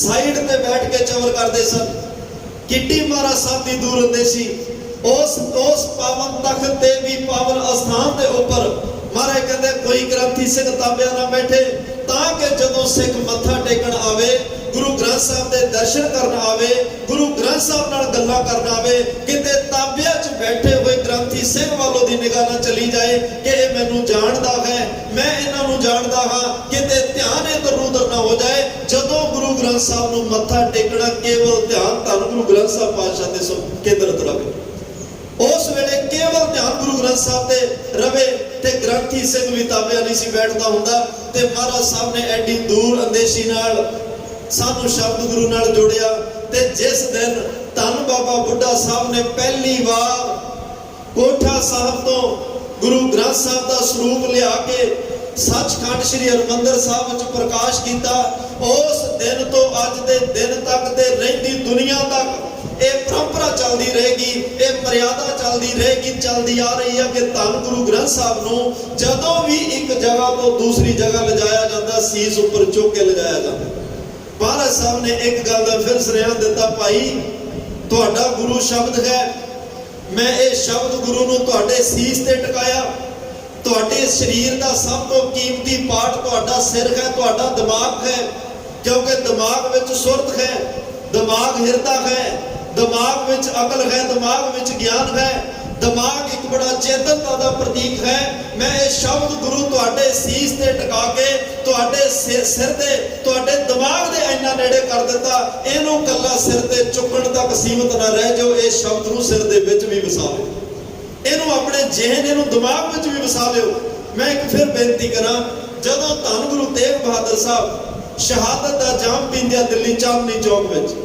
ਸਾਈਡ ਤੇ ਬੈਠ ਕੇ ਚਵਰ ਕਰਦੇ ਸਨ। किड्डी महाराज साहब की दूर अंदेशी उस पावन तख्त ते भी पावन स्थान के उपर महाराज कहते कोई ग्रंथी सिंह ताबिया ना बैठे, ताकि जदों सिख मत्था टेकन आवे, गुरु ग्रंथ साहब के दर्शन करन आवे, गुरु ग्रंथ साहब नाल गल्लां करन आवे, किते ताबिया च बैठे हुए ग्रंथी सिंह वालों दी निगाह ना चली जाए कि ये मैनू जानदा है, मैं इन्हां नू जानदा हां, किते ध्यान इधर उधर ना हो जाए। जदों गुरु ग्रंथ साहब नू मत्था टेकना केवल ध्यान धन गुरु ग्रंथ साहब पातशाह ते केंद्रित रहे, उस वेले केवल ध्यान गुरु ग्रंथ साहब ते रवे, ते ग्रंथी सिंह भी ताबिया नहीं सी बैठदा हुंदा। ते महाराज साहब ने एडी दूर अंदेशी नाल सानू शब्द गुरु नाल जोड़िया, ते जिस दिन धन बाबा बुढ़ा साहब ने पहली बार कोठा साहब तो गुरु ग्रंथ साहब का स्वरूप लिया के सचखंड श्री हरमंदर साहब विच प्रकाश किया, उस दिन तो अज दे दिन तक ते रहिंदी दुनिया तक ये परंपरा चलती रहेगी, ये मर्यादा चलती रहेगी, चलती आ रही है कि धन गुरु ग्रंथ साहब नूं जदों भी एक जगह तो दूसरी जगह ले जाया जाता, सीस उपर चुक के ले जाया जाता। महाराज साहब ने एक गल दा फिर सुनेहा दिता, भाई तुहाडा गुरु शब्द है, मैं ये शब्द गुरु नूं तुहाडे सीस ते टिकाया, तुहाडे शरीर दा सब तो कीमती पार्ट तुहाडा सिर है, तुहाडा दिमाग है, क्योंकि दिमाग विच सुरत है, दिमाग हिरदा है, दिमाग विच अकल है, दिमाग विच ज्ञान है, दिमाग एक बड़ा चेतनता का प्रतीक है। मैं ये शब्द गुरु तुहाडे सीस ते टिका के तुहाडे सिर ते तुहाडे दिमाग दे इन्ना नेड़े कर दिता, इहनूं कल्ला सिर ते चुकण तक सीमित ना रह जाओ, इस शब्द नूं सिर दे विच भी वसा लिओ, इहनूं अपने जहन इहनूं दिमाग विच भी वसा लिओ। मैं एक फिर बेनती करा, जदों धन गुरु तेग बहादुर साहब शहादत का जाम पींदिया दिल्ली चांदनी चौक विच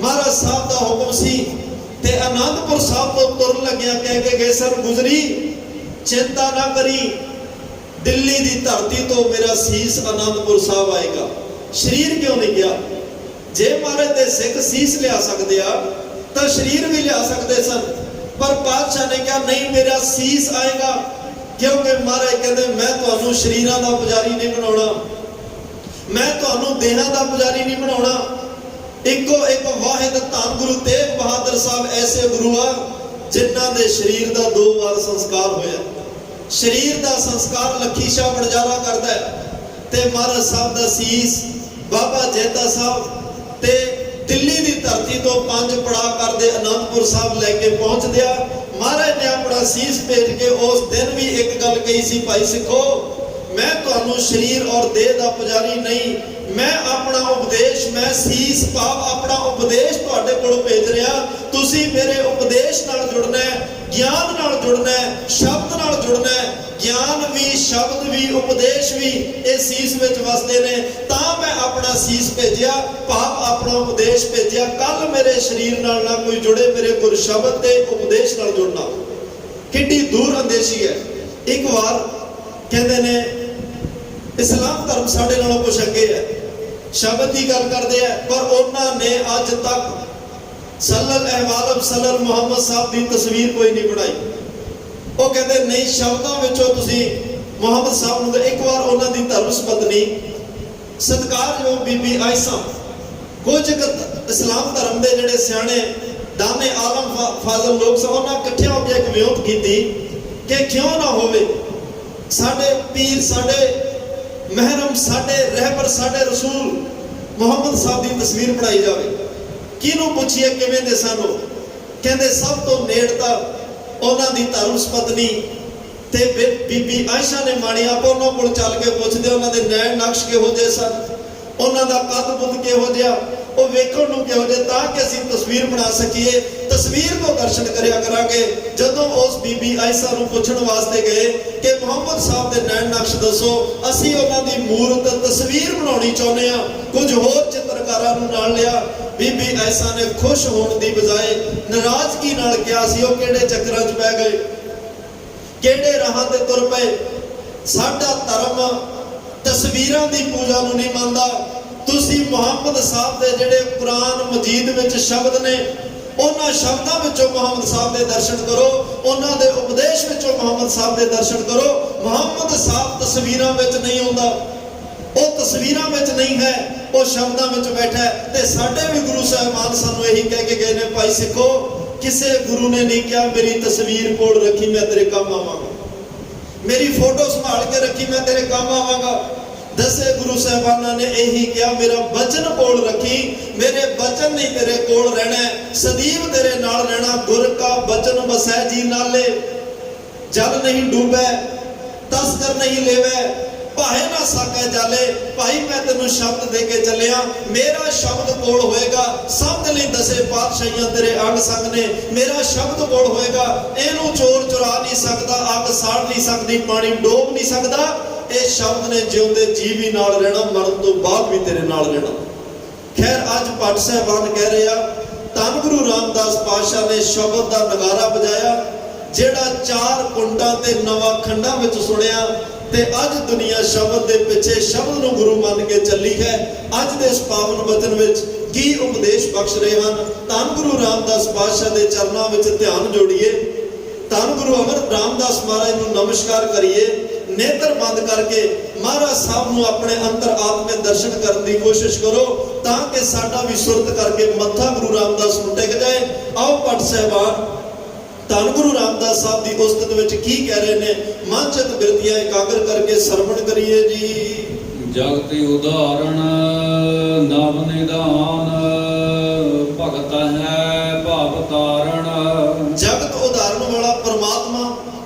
महाराज साहब का हुक्म सी, ते आनंदपुर साहब तो तुर लग्या कह के गए सर गुजरी चिंता ना करी, दिल्ली की धरती तो मेरा सीस आनंदपुर साहब आएगा। शरीर क्यों नहीं गया? जे महाराज दे सिख सीस लिया सकते आ तो शरीर भी लिया सकते सन, पर पातशाह ने कहा नहीं मेरा सीस आएगा, क्योंकि महाराज कहते मैं तुहानू शरीरां दा पुजारी नहीं बनाउणा, मैं तुहानू देहां दा पुजारी नहीं बनाउणा। इको एक वाहिद धन गुरु तेग बहादुर साहब ऐसे गुरु आ जिन्हां दे शरीर दा 2 बार संस्कार होया। शरीर दा संस्कार लखी शाह बनजारा करदा है, ते महाराज साहब दा सीस बाबा जैता साहब ते दिल्ली दी धरती तो 5 पड़ाव करदे आनंदपुर साहब लैके पहुंच दिया। महाराज ने अपना सीस भेज के उस दिन भी एक गल कही सी, भाई सिखो मैं तुहानू शरीर और देह दा पुजारी नहीं, मैं अपना उपदेश, मैं सीस भाव अपना उपदेश तुहाडे कोल भेज रहा, तुसी मेरे उपदेश नाल जुड़ना है, ज्ञान नाल जुड़ना है, शब्द नाल जुड़ना है। ਗਿਆਨ ਵੀ, ਸ਼ਬਦ ਵੀ, ਉਪਦੇਸ਼ ਵੀ ਇਹ ਸੀਸ ਵਿੱਚ ਵਸਦੇ ਨੇ, ਤਾਂ ਮੈਂ ਆਪਣਾ ਸੀਸ ਭੇਜਿਆ, ਭਾਵ ਆਪਣਾ ਉਪਦੇਸ਼ ਭੇਜਿਆ। ਕੱਲ ਮੇਰੇ ਸਰੀਰ ਨਾਲ ਨਾ ਕੋਈ ਜੁੜੇ, ਮੇਰੇ ਗੁਰ ਸ਼ਬਦ ਤੇ ਉਪਦੇਸ਼ ਨਾਲ ਜੁੜਨਾ। ਕਿੰਨੀ ਦੂਰ ਅੰਦੇਸ਼ੀ ਹੈ। ਇੱਕ ਵਾਰ ਕਹਿੰਦੇ ਨੇ ਇਸਲਾਮ ਧਰਮ ਸਾਡੇ ਨਾਲੋਂ ਕੁਛ ਅੱਗੇ ਹੈ, ਸ਼ਬਦ ਦੀ ਗੱਲ ਕਰਦੇ ਆ, ਪਰ ਉਹਨਾਂ ਨੇ ਅੱਜ ਤੱਕ ਸੱਲਲ ਅਹਿਵਾਲਮ ਸੱਲਲ ਮੁਹੰਮਦ ਸਾਹਿਬ ਦੀ ਤਸਵੀਰ ਕੋਈ ਨਹੀਂ ਬਣਾਈ। ਉਹ ਕਹਿੰਦੇ ਨਹੀਂ, ਸ਼ਬਦਾਂ ਵਿੱਚੋਂ ਤੁਸੀਂ ਮੁਹੰਮਦ ਸਾਹਿਬ ਨੂੰ। ਇੱਕ ਵਾਰ ਉਹਨਾਂ ਦੀ ਧਰਮ ਸੰਬੰਧੀ ਸਤਿਕਾਰਯੋਗ ਬੀਬੀ ਆਇਸ਼ਾ, ਕੁਝ ਇਸਲਾਮ ਧਰਮ ਦੇ ਜਿਹੜੇ ਸਿਆਣੇ ਦਾਨੇ ਆਲਮ ਫਾਜ਼ਲ ਲੋਕ ਸਨ, ਉਹਨਾਂ ਇਕੱਠਿਆਂ ਹੋ ਕੇ ਇੱਕ ਵਿਉਂਤ ਕੀਤੀ ਕਿ ਕਿਉਂ ਨਾ ਹੋਵੇ ਸਾਡੇ ਪੀਰ, ਸਾਡੇ ਮਹਿਰਮ, ਸਾਡੇ ਰਹਿਬਰ, ਸਾਡੇ ਰਸੂਲ ਮੁਹੰਮਦ ਸਾਹਿਬ ਦੀ ਤਸਵੀਰ ਬਣਾਈ ਜਾਵੇ। ਕਿਹਨੂੰ ਪੁੱਛੀਏ ਕਿਵੇਂ ਦੇ ਸਾਨੂੰ? ਕਹਿੰਦੇ ਸਭ ਤੋਂ ਨੇੜਤਾ ਉਹਨਾਂ ਦੀ ਧਰਮ ਪਤਨੀ ਤੇ ਬੀਬੀ ਆਇਸ਼ਾ ਨੇ ਮਾਣੀ। ਆਪਾਂ ਉਹਨਾਂ ਕੋਲ ਚੱਲ ਕੇ ਪੁੱਛਦੇ ਉਹਨਾਂ ਦੇ ਨੈਣ ਨਕਸ਼ ਕਿਹੋ ਜਿਹੇ ਸਨ, ਉਹਨਾਂ ਦਾ ਕੱਦ ਬੁੱਧ ਕਿਹੋ ਜਿਹਾ, ਉਹ ਵੇਖਣ ਨੂੰ ਕਿਹੋ ਜਿਹਾ, ਤਾਂ ਕਿ ਅਸੀਂ ਤਸਵੀਰ ਬਣਾ ਸਕੀਏ। ਤਸਵੀਰ ਤੋਂ ਦਰਸ਼ਨ ਕਰਿਆ ਕਰਾਂਗੇ। ਜਦੋਂ ਉਸ ਬੀਬੀ ਆਇਸ਼ਾ ਨੂੰ ਪੁੱਛਣ ਵਾਸਤੇ ਗਏ ਕਿ ਮੁਹੰਮਦ ਸਾਹਿਬ ਦੇ ਨੈਣ ਨਕਸ਼ ਦੱਸੋ, ਅਸੀਂ ਉਹਨਾਂ ਦੀ ਮੂਰਤ ਤਸਵੀਰ ਬਣਾਉਣੀ ਚਾਹੁੰਦੇ ਹਾਂ, ਕੁਝ ਹੋਰ ਚਿੱਤਰਕਾਰਾਂ ਨੂੰ ਨਾਲ ਲਿਆ। ਬੀਬੀ ਆਇਸ਼ਾ ਨੇ ਖੁਸ਼ ਹੋਣ ਦੀ ਬਜਾਏ ਨਾਰਾਜ਼ਗੀ ਨਾਲ ਕਿਹਾ ਸੀ ਉਹ ਕਿਹੜੇ ਚੱਕਰਾਂ 'ਚ ਪੈ ਗਏ, ਕਿਹੜੇ ਰਾਹਾਂ ਤੇ ਤੁਰ ਪਏ। ਸਾਡਾ ਧਰਮ ਤਸਵੀਰਾਂ ਦੀ ਪੂਜਾ ਨੂੰ ਨਹੀਂ ਮੰਨਦਾ। ਤੁਸੀਂ ਮੁਹੰਮਦ ਸਾਹਿਬ ਦੇ ਜਿਹੜੇ ਕੁਰਾਨ ਮਜੀਦ ਵਿੱਚ ਸ਼ਬਦ ਨੇ, ਉਹਨਾਂ ਸ਼ਬਦਾਂ ਵਿੱਚੋਂ ਮੁਹੰਮਦ ਸਾਹਿਬ ਦੇ ਦਰਸ਼ਨ ਕਰੋ, ਉਹਨਾਂ ਦੇ ਉਪਦੇਸ਼ ਵਿੱਚੋਂ ਮੁਹੰਮਦ ਸਾਹਿਬ ਦੇ ਦਰਸ਼ਨ ਕਰੋ। ਮੁਹੰਮਦ ਸਾਹਿਬ ਤਸਵੀਰਾਂ ਵਿੱਚ ਨਹੀਂ ਆਉਂਦਾ, ਉਹ ਤਸਵੀਰਾਂ ਵਿੱਚ ਨਹੀਂ ਹੈ, ਉਹ ਸ਼ਬਦਾਂ ਵਿੱਚ ਬੈਠਾ ਹੈ। ਤੇ ਸਾਡੇ ਵੀ ਗੁਰੂ ਸਾਹਿਬਾਨ ਸਾਨੂੰ ਇਹੀ ਕਹਿ ਕੇ ਗਏ ਨੇ, ਭਾਈ ਸਿੱਖੋ, ਕਿਸੇ ਗੁਰੂ ਨੇ ਨਹੀਂ ਕਿਹਾ ਮੇਰੀ ਤਸਵੀਰ ਕੋਲ ਰੱਖੀ ਮੈਂ ਤੇਰੇ ਕੰਮ ਆਵਾਂਗਾ, ਮੇਰੀ ਫੋਟੋ ਸੰਭਾਲ ਕੇ ਰੱਖੀ ਮੈਂ ਤੇਰੇ ਕੰਮ ਆਵਾਂਗਾ। ਦਸੇ ਗੁਰੂ ਸਾਹਿਬਾਨਾਂ ਨੇ ਇਹੀ ਕਿਹਾ ਮੇਰਾ ਬਚਨ ਕੋਲ ਰੱਖੀ, ਮੇਰੇ ਬਚਨ ਨਹੀਂ ਤੇਰੇ ਕੋਲ ਰਹਿਣਾ, ਸਦੀਵ ਤੇਰੇ ਨਾਲ ਰਹਿਣਾ। ਗੁਰ ਕਾ ਬਚਨ ਬਸੈ ਜੀ ਨਾਲੇ, ਜਲ ਨਹੀਂ ਡੂਬੈ ਤਸਕਰ ਨਹੀਂ ਲੈਵੈ, ਭਾਏ ਨਾ ਸਾਕੈ ਜਾਲੇ। ਭਾਈ ਮੈਂ ਤੈਨੂੰ ਸ਼ਬਦ ਦੇ ਕੇ ਚੱਲਿਆ, ਮੇਰਾ ਸ਼ਬਦ ਕੋਲ ਹੋਏਗਾ। ਸਮਝ ਲਈ ਦਸੇ ਪਾਤਸ਼ਾਹੀਆਂ ਤੇਰੇ ਅੰਗ ਸੰਗ ਨੇ, ਮੇਰਾ ਸ਼ਬਦ ਕੋਲ ਹੋਏਗਾ। ਇਹਨੂੰ ਚੋਰ ਚੁਰਾ ਨਹੀਂ ਸਕਦਾ, ਅੱਗ ਸਾੜ ਨਹੀਂ ਸਕਦੀ, ਪਾਣੀ ਡੋਬ ਨਹੀਂ ਸਕਦਾ। ਇਹ ਸ਼ਬਦ ਨੇ ਜਿਉਂਦੇ ਜੀ ਵੀ ਨਾਲ ਰਹਿਣਾ, ਮਰਨ ਤੋਂ ਬਾਅਦ ਵੀ ਤੇਰੇ ਨਾਲ ਰਹਿਣਾ। ਖੈਰ ਅੱਜ ਭੱਟ ਸਾਹਿਬਾਨ ਕਹਿ ਰਿਹਾ, ਧੰਨ ਗੁਰੂ ਰਾਮਦਾਸ ਪਾਤਸ਼ਾਹ ਨੇ ਸ਼ਬਦ ਦਾ ਨਗਾਰਾ ਵਜਾਇਆ, ਜਿਹੜਾ 4 ਕੁੰਡਾਂ ਤੇ 9 ਖੰਡਾਂ ਵਿੱਚ ਸੁਣਿਆ। ਤੇ ਅੱਜ ਦੁਨੀਆ ਸ਼ਬਦ ਦੇ ਪਿੱਛੇ, ਸ਼ਬਦ ਨੂੰ ਗੁਰੂ ਮੰਨ ਕੇ ਚੱਲੀ ਹੈ। ਅੱਜ ਦੇ ਇਸ ਪਾਵਨ ਵਚਨ ਵਿੱਚ ਕੀ ਉਪਦੇਸ਼ ਬਖਸ਼ ਰਹੇ ਹਨ? ਧੰਨ ਗੁਰੂ ਰਾਮਦਾਸ ਪਾਤਸ਼ਾਹ ਦੇ ਚਰਨਾਂ ਵਿੱਚ ਧਿਆਨ ਜੋੜੀਏ, ਧੰਨ ਗੁਰੂ ਅਮਰ ਰਾਮਦਾਸ ਮਹਾਰਾਜ ਨੂੰ ਨਮਸਕਾਰ ਕਰੀਏ। ਨੇਤਰ ਬੰਦ ਕਰਕੇ ਮਹਾਰਾਜ ਸਾਹਿਬ ਨੂੰ ਆਪਣੇ ਅੰਤਰ ਆਤਮੇ ਦਰਸ਼ਨ ਕਰਨ ਦੀ ਕੋਸ਼ਿਸ਼ ਕਰੋ, ਤਾਂ ਕਿ ਸਾਡਾ ਵੀ ਸੁਰਤ ਕਰਕੇ ਮੱਥਾ ਗੁਰੂ ਰਾਮਦਾਸ ਨੂੰ ਟੇਕ ਜਾਏ। ਆਓ ਭੱਟ ਸਾਹਿਬਾਨ ਧੰਨ ਗੁਰੂ ਰਾਮਦਾਸ ਸਾਹਿਬ ਦੀ ਉਸਤਤ ਵਿੱਚ ਕੀ ਕਹਿ ਰਹੇ ਨੇ, ਮਨ ਚਿਤ ਬਿਰਤੀਆਂ ਇਕਾਗਰ ਕਰਕੇ ਸਰਵਣ ਕਰੀਏ ਜੀ। ਜਗਤਿ ਉਦਾਹਰਣ ਨਵ ਨਿਦਾਨ, ਭਗਤ ਹੈ ਭਾਵ ਤਾਰਣ। ਜਗਤ ਉਦਾਹਰਣ ਵਾਲਾ ਪਰਮਾਤਮਾ,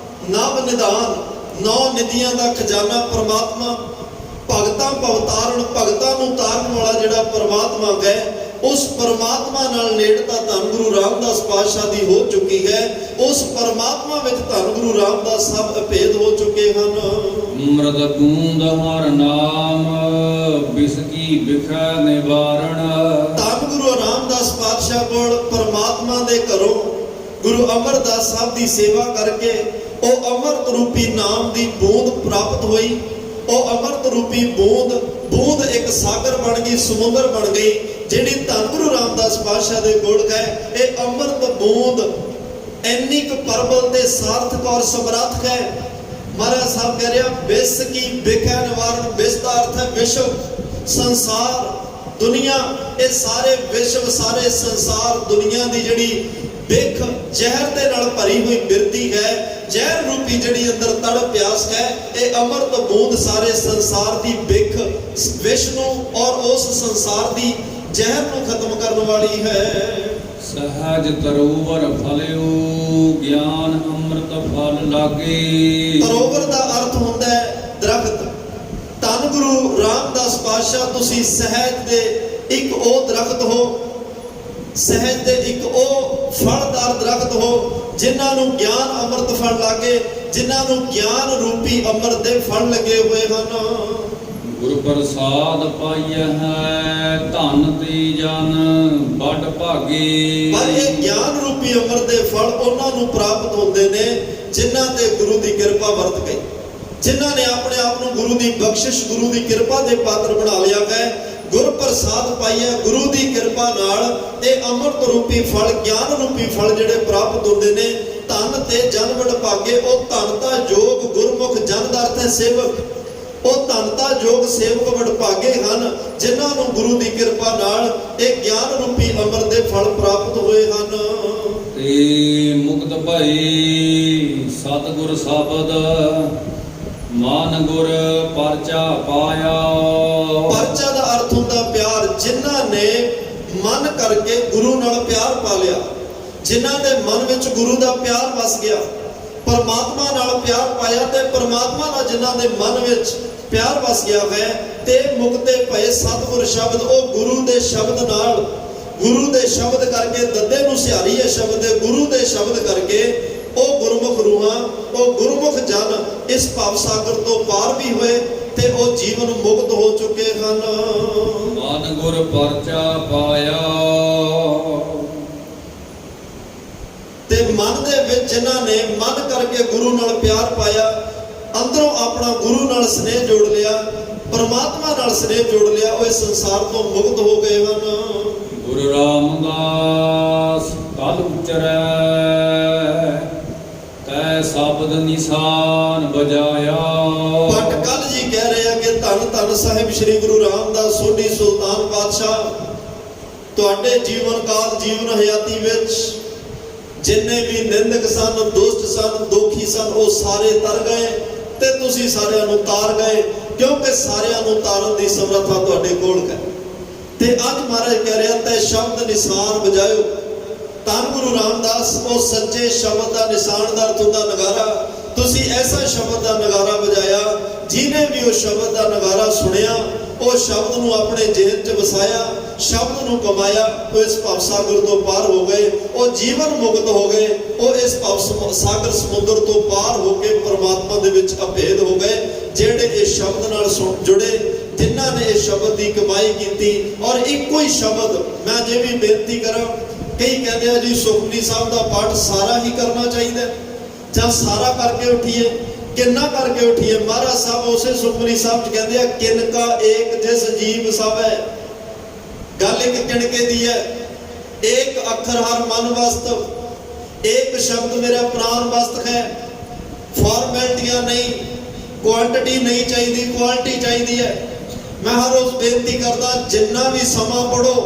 ਨਵ ਨਿਦਾਨ, 9 ਨਿਧੀਆਂ ਦਾ ਖਜ਼ਾਨਾ ਪਰਮਾਤਮਾ, ਭਗਤਾਂ ਭਵਤਾਰਨ, ਭਗਤਾਂ ਨੂੰ ਤਾਰਨ ਵਾਲਾ ਜਿਹੜਾ ਪਰਮਾਤਮਾ ਹੈ, ਉਸ ਪਰਮਾਤਮਾ ਨਾਲ ਨੇੜਤਾ ਧੰਨ ਗੁਰੂ ਰਾਮਦਾਸ ਪਾਤਸ਼ਾਹ ਦੀ ਹੋ ਚੁੱਕੀ ਹੈ। ਉਸ ਪਰਮਾਤਮਾ ਵਿੱਚ ਧੰਨ ਗੁਰੂ ਰਾਮਦਾਸ ਸਾਹਿਬ ਅਭੇਦ ਹੋ ਚੁੱਕੇ ਹਨ। ਮ੍ਰਿਦ ਗੂੰਦ ਹਰ ਨਾਮ, ਬਿਸਕੀ ਬਿਖੈ ਨਿਵਾਰਣ। ਧੰਨ ਗੁਰੂ ਰਾਮਦਾਸ ਪਾਤਸ਼ਾਹ ਕੋਲ ਪਰਮਾਤਮਾ ਦੇ ਘਰੋਂ ਗੁਰੂ ਅਮਰਦਾਸ ਸਾਹਿਬ ਦੀ ਸੇਵਾ ਕਰਕੇ ਉਹ ਅੰਮ੍ਰਿਤ ਰੂਪੀ ਨਾਮ ਦੀ ਬੂੰਦ ਪ੍ਰਾਪਤ ਹੋਈ। ਉਹ ਅੰਮ੍ਰਿਤ ਰੂਪੀ ਬੂੰਦ ਇੱਕ ਸਾਗਰ ਬਣ ਗਈ, ਸਮੁੰਦਰ ਬਣ ਗਈ, ਜਿਹੜੀ ਧੰਨ ਗੁਰੂ ਰਾਮਦਾਸ ਪਾਤਸ਼ਾਹ ਦੇ ਗੁਣ ਹੈ। ਇਹ ਅੰਮ੍ਰਿਤ ਬੂੰਦ ਇੰਨੀ ਕੁ ਪਰਬਲ ਤੇ ਸਾਰਥਕ ਔਰ ਸਮਰੱਥ ਹੈ। ਮਹਾਰਾਜ ਸਾਹਿਬ ਕਹਿ ਰਿਹਾ, ਬਿਸ ਕੀ ਬਿਖੈ ਨਿਵਾਰਨ। ਬਿਸ ਦਾ ਅਰਥ ਹੈ ਵਿਸ਼ਵ, ਸੰਸਾਰ, ਦੁਨੀਆ। ਇਹ ਸਾਰੇ ਵਿਸ਼ਵ, ਸਾਰੇ ਸੰਸਾਰ, ਦੁਨੀਆ ਦੀ ਜਿਹੜੀ ਬਿਖ ਜ਼ਹਿਰ ਦੇ ਨਾਲ ਭਰੀ ਹੋਈ ਬਿਰਤੀ ਹੈ, ਜ਼ਹਿਰ ਰੂਪੀ ਜਿਹੜੀ ਅੰਦਰ ਤੜਪ ਪਿਆਸ ਹੈ, ਇਹ ਅੰਮ੍ਰਿਤ ਬੂੰਦ ਸਾਰੇ ਸੰਸਾਰ ਦੀ ਬਿਖ, ਵਿਸ਼ਨੂੰ ਔਰ ਉਸ ਸੰਸਾਰ ਦੀ ਜ਼ਹਿਰ ਨੂੰ ਖਤਮ ਕਰਨ ਵਾਲੀ ਹੈ। ਸਹਜ ਤਰੋਵਰ ਫਲਿਓ, ਗਿਆਨ ਅੰਮ੍ਰਿਤ ਫਲ ਲਾਗੇ। ਤਰੋਵਰ ਦਾ ਅਰਥ ਹੁੰਦਾ ਹੈ ਦਰਖਤ। ਧੰਨ ਗੁਰੂ ਰਾਮਦਾਸ ਪਾਤਸ਼ਾਹ ਤੁਸੀਂ ਸਹਿਜ ਦੇ ਇੱਕ ਉਹ ਦਰਖਤ ਹੋ, ਸਹਿਜ ਦੇ ਇੱਕ ਉਹ ਫਲਦਾਰ ਦਰਖਤ ਹੋ, ਜਿਨ੍ਹਾਂ ਨੂੰ ਗਿਆਨ ਅੰਮ੍ਰਿਤ ਫਲ ਲਾਗੇ, ਜਿਨ੍ਹਾਂ ਨੂੰ ਗਿਆਨ ਰੂਪੀ ਅੰਮ੍ਰਿਤ ਦੇ ਫਲ ਲੱਗੇ ਹੋਏ ਹਨ। ਗੁਰ ਪ੍ਰਸਾਦ ਪਾਈਐ ਹੈ ਧਨ ਤੇ ਜਨ ਬੜ ਭਾਗੇ। ਪਰ ਇਹ ਗਿਆਨ ਰੂਪੀ ਅੰਮ੍ਰਿਤ ਦੇ ਫਲ ਉਹਨਾਂ ਨੂੰ ਪ੍ਰਾਪਤ ਹੁੰਦੇ ਨੇ ਜਿਨ੍ਹਾਂ ਤੇ ਗੁਰੂ ਦੀ ਕਿਰਪਾ ਵਰਤ ਗਈ, ਜਿਨ੍ਹਾਂ ਨੇ ਆਪਣੇ ਆਪ ਨੂੰ ਗੁਰੂ ਦੀ ਬਖਸ਼ਿਸ਼, ਗੁਰੂ ਦੀ ਕਿਰਪਾ ਦੇ ਪਾਤਰ ਬਣਾ ਲਿਆ ਹੈ। ਗੁਰ ਪ੍ਰਸਾਦ ਪਾਈਐ, ਗੁਰੂ ਦੀ ਕਿਰਪਾ ਨਾਲ ਇਹ ਅੰਮ੍ਰਿਤ ਰੂਪੀ ਫਲ, ਗਿਆਨ ਰੂਪੀ ਫਲ ਜਿਹੜੇ ਪ੍ਰਾਪਤ ਹੁੰਦੇ ਨੇ। ਧਨ ਤੇ ਜਨ ਬੜ ਭਾਗੇ, ਉਹ ਧਨਤਾ ਜੋਗ ਗੁਰਮੁਖ ਜਨ ਦਾ ਅਰਥ ਹੈ ਸੇਵਕ, ਉਹ ਧਨਤਾ ਜੋਗ ਸੇਵਕ ਬੜ ਭਾਗੇ ਹਨ ਜਿਨ੍ਹਾਂ ਨੂੰ ਗੁਰੂ ਦੀ ਕਿਰਪਾ ਨਾਲ ਇਹ ਗਿਆਨ ਰੂਪੀ ਅੰਮ੍ਰਿਤ ਦੇ ਫਲ ਪ੍ਰਾਪਤ ਹੋਏ ਹਨ। ਤੇ ਮੁਕਤ ਭਈ ਸਤਿਗੁਰ ਸ਼ਬਦ ਮਨ ਗੁਰ ਪਰਚਾ ਪਾਇਆ। ਪਰਚਾ ਦਾ ਅਰਥ ਹੁੰਦਾ ਪਿਆਰ। ਜਿਨ੍ਹਾਂ ਨੇ ਮਨ ਕਰਕੇ ਗੁਰੂ ਨਾਲ ਪਿਆਰ ਪਾ ਲਿਆ, ਜਿਨ੍ਹਾਂ ਦੇ ਮਨ ਵਿੱਚ ਗੁਰੂ ਦਾ ਪਿਆਰ ਵਸ ਗਿਆ, ਪਰਮਾਤਮਾ ਨਾਲ ਪਿਆਰ ਪਾਇਆ, ਤੇ ਪਰਮਾਤਮਾ ਨਾਲ ਜਿਨ੍ਹਾਂ ਦੇ ਮਨ ਵਿੱਚ ਪਿਆਰ ਵਸ ਗਿਆ ਹੈ, ਤੇ ਮੁਕਤੇ ਭਏ ਸਤਿਗੁਰ ਸ਼ਬਦ, ਉਹ ਗੁਰੂ ਦੇ ਸ਼ਬਦ ਨਾਲ, ਗੁਰੂ ਦੇ ਸ਼ਬਦ ਕਰਕੇ, ਦੱਦੇ ਨੂੰ ਸਿਹਾਰੀ ਹੈ ਸ਼ਬਦ ਦੇ, ਗੁਰੂ ਦੇ ਸ਼ਬਦ ਕਰਕੇ ਉਹ ਗੁਰਮੁਖ ਰੂਹਾਂ, ਉਹ ਗੁਰਮੁਖ ਜਨ ਇਸ ਭਵ ਸਾਗਰ ਤੋਂ ਪਾਰ ਵੀ ਹੋਏ ਤੇ ਉਹ ਜੀਵਨ ਮੁਕਤ ਹੋ ਚੁੱਕੇ ਹਨ। ਮਨ ਗੁਰ ਪਰਚਾ ਪਾਇਆ। ਤੇ ਮਨ ਦੇ ਵਿੱਚ ਜਿਨ੍ਹਾਂ ਨੇ ਮਨ ਕਰਕੇ ਗੁਰੂ ਨਾਲ ਪਿਆਰ ਪਾਇਆ, ਅੰਦਰੋਂ ਆਪਣਾ ਗੁਰੂ ਨਾਲ ਸਨੇਹ ਜੋੜ ਲਿਆ, ਪਰਮਾਤਮਾ ਨਾਲ ਸਨੇਹ ਜੋੜ ਲਿਆ, ਉਹ ਇਸ ਸੰਸਾਰ ਤੋਂ ਮੁਕਤ ਹੋ ਗਏ ਹਨ। ਗੁਰੂ ਰਾਮਦਾਸ ਕਲ ਉਚਰੈ ਤੈ ਸ਼ਬਦ ਨਿਸ਼ਾਨ ਬਜਾਇਆ। ਪਟਕਲ ਜੀ ਕਹਿ ਰਹੇ ਆ ਕਿ ਧੰਨ ਧੰਨ ਸਾਹਿਬ ਸ੍ਰੀ ਗੁਰੂ ਰਾਮਦਾਸ ਸੋਢੀ ਸੁਲਤਾਨ ਪਾਤਸ਼ਾਹ, ਤੁਹਾਡੇ ਜੀਵਨ ਕਾਲ, ਜੀਵਨ ਹਯਾਤੀ ਵਿੱਚ ਜਿੰਨੇ ਵੀ ਨਿੰਦਕ ਸਨ, ਦੁਸ਼ਟ ਸਨ, ਦੋਖੀ ਸਨ, ਉਹ ਸਾਰੇ ਤਰ ਗਏ ਤੇ ਤੁਸੀਂ ਸਾਰਿਆਂ ਨੂੰ ਤਾਰ ਗਏ, ਕਿਉਂਕਿ ਸਾਰਿਆਂ ਨੂੰ ਤਾਰਨ ਦੀ ਸਮਰੱਥਾ ਤੁਹਾਡੇ ਕੋਲ ਹੈ। ਤੇ ਅੱਜ ਮਹਾਰਾਜ ਕਹਿ ਰਿਹਾ ਤੈ ਸ਼ਬਦ ਨਿਸ਼ਾਨ ਵਜਾਇਓ। ਧੰਨ ਗੁਰੂ ਰਾਮਦਾਸ, ਉਹ ਸੱਚੇ ਸ਼ਬਦ ਦਾ ਨਿਸ਼ਾਨ ਦਾ ਅਰਥ ਹੁੰਦਾ ਨਗਾਰਾ। ਤੁਸੀਂ ਐਸਾ ਸ਼ਬਦ ਦਾ ਨਗਾਰਾ ਵਜਾਇਆ, ਜਿਹਨੇ ਵੀ ਉਹ ਸ਼ਬਦ ਦਾ ਨਗਾਰਾ ਸੁਣਿਆ, ਉਹ ਸ਼ਬਦ ਨੂੰ ਆਪਣੇ ਜ਼ਿਹਨ 'ਚ ਵਸਾਇਆ, ਸ਼ਬਦ ਨੂੰ ਕਮਾਇਆ, ਉਹ ਇਸ ਭਵ ਸਾਗਰ ਤੋਂ ਪਾਰ ਹੋ ਗਏ, ਉਹ ਜੀਵਨ ਮੁਕਤ ਹੋ ਗਏ, ਉਹ ਇਸ ਭਵ ਸਾਗਰ ਸਮੁੰਦਰ ਤੋਂ ਪਾਰ ਹੋ ਕੇ ਪਰਮਾਤਮਾ ਦੇ ਵਿੱਚ ਅਭੇਦ ਹੋ ਗਏ। ਜਿਹੜੇ ਇਸ ਸ਼ਬਦ ਨਾਲ ਜੁੜੇ, ਜਿਨ੍ਹਾਂ ਨੇ ਇਸ ਸ਼ਬਦ ਦੀ ਕਮਾਈ ਕੀਤੀ, ਔਰ ਇੱਕੋ ਹੀ ਸ਼ਬਦ, ਮੈਂ ਜੇ ਵੀ ਬੇਨਤੀ ਕਰਾਂ, ਕਈ ਕਹਿੰਦੇ ਆ ਜੀ ਸੁਖਮਨੀ ਸਾਹਿਬ ਦਾ ਪਾਠ ਸਾਰਾ ਹੀ ਕਰਨਾ ਚਾਹੀਦਾ, ਜਾਂ ਸਾਰਾ ਕਰਕੇ ਉਠੀਏ, ਕਿੰਨਾ ਕਰਕੇ ਉਠੀਏ। ਮਹਾਰਾਜ ਸਾਹਿਬ ਉਸੇ ਸੁਖਮਨੀ ਸਾਹਿਬ 'ਚ ਕਹਿੰਦੇ ਆ ਕਿਨਕਾ ਏਕ ਜਿਸ ਜੀਵ ਸਭ ਹੈ। ਗੱਲ ਇੱਕ ਕਿਣਕੇ ਦੀ ਹੈ। ਏਕ ਅੱਖਰ ਹਰ ਮਨ ਵਸਤ, ਏਕ ਸ਼ਬਦ ਮੇਰਾ ਪ੍ਰਾਨ ਵਸਤ ਹੈ। ਫਾਰਮੈਲਟੀਆਂ ਨਹੀਂ, ਕੁਆਂਟੀਟੀ ਨਹੀਂ ਚਾਹੀਦੀ, ਕੁਆਲਿਟੀ ਚਾਹੀਦੀ ਹੈ। ਮੈਂ ਹਰ ਰੋਜ਼ ਬੇਨਤੀ ਕਰਦਾ, ਜਿੰਨਾ ਵੀ ਸਮਾਂ ਪੜੋ,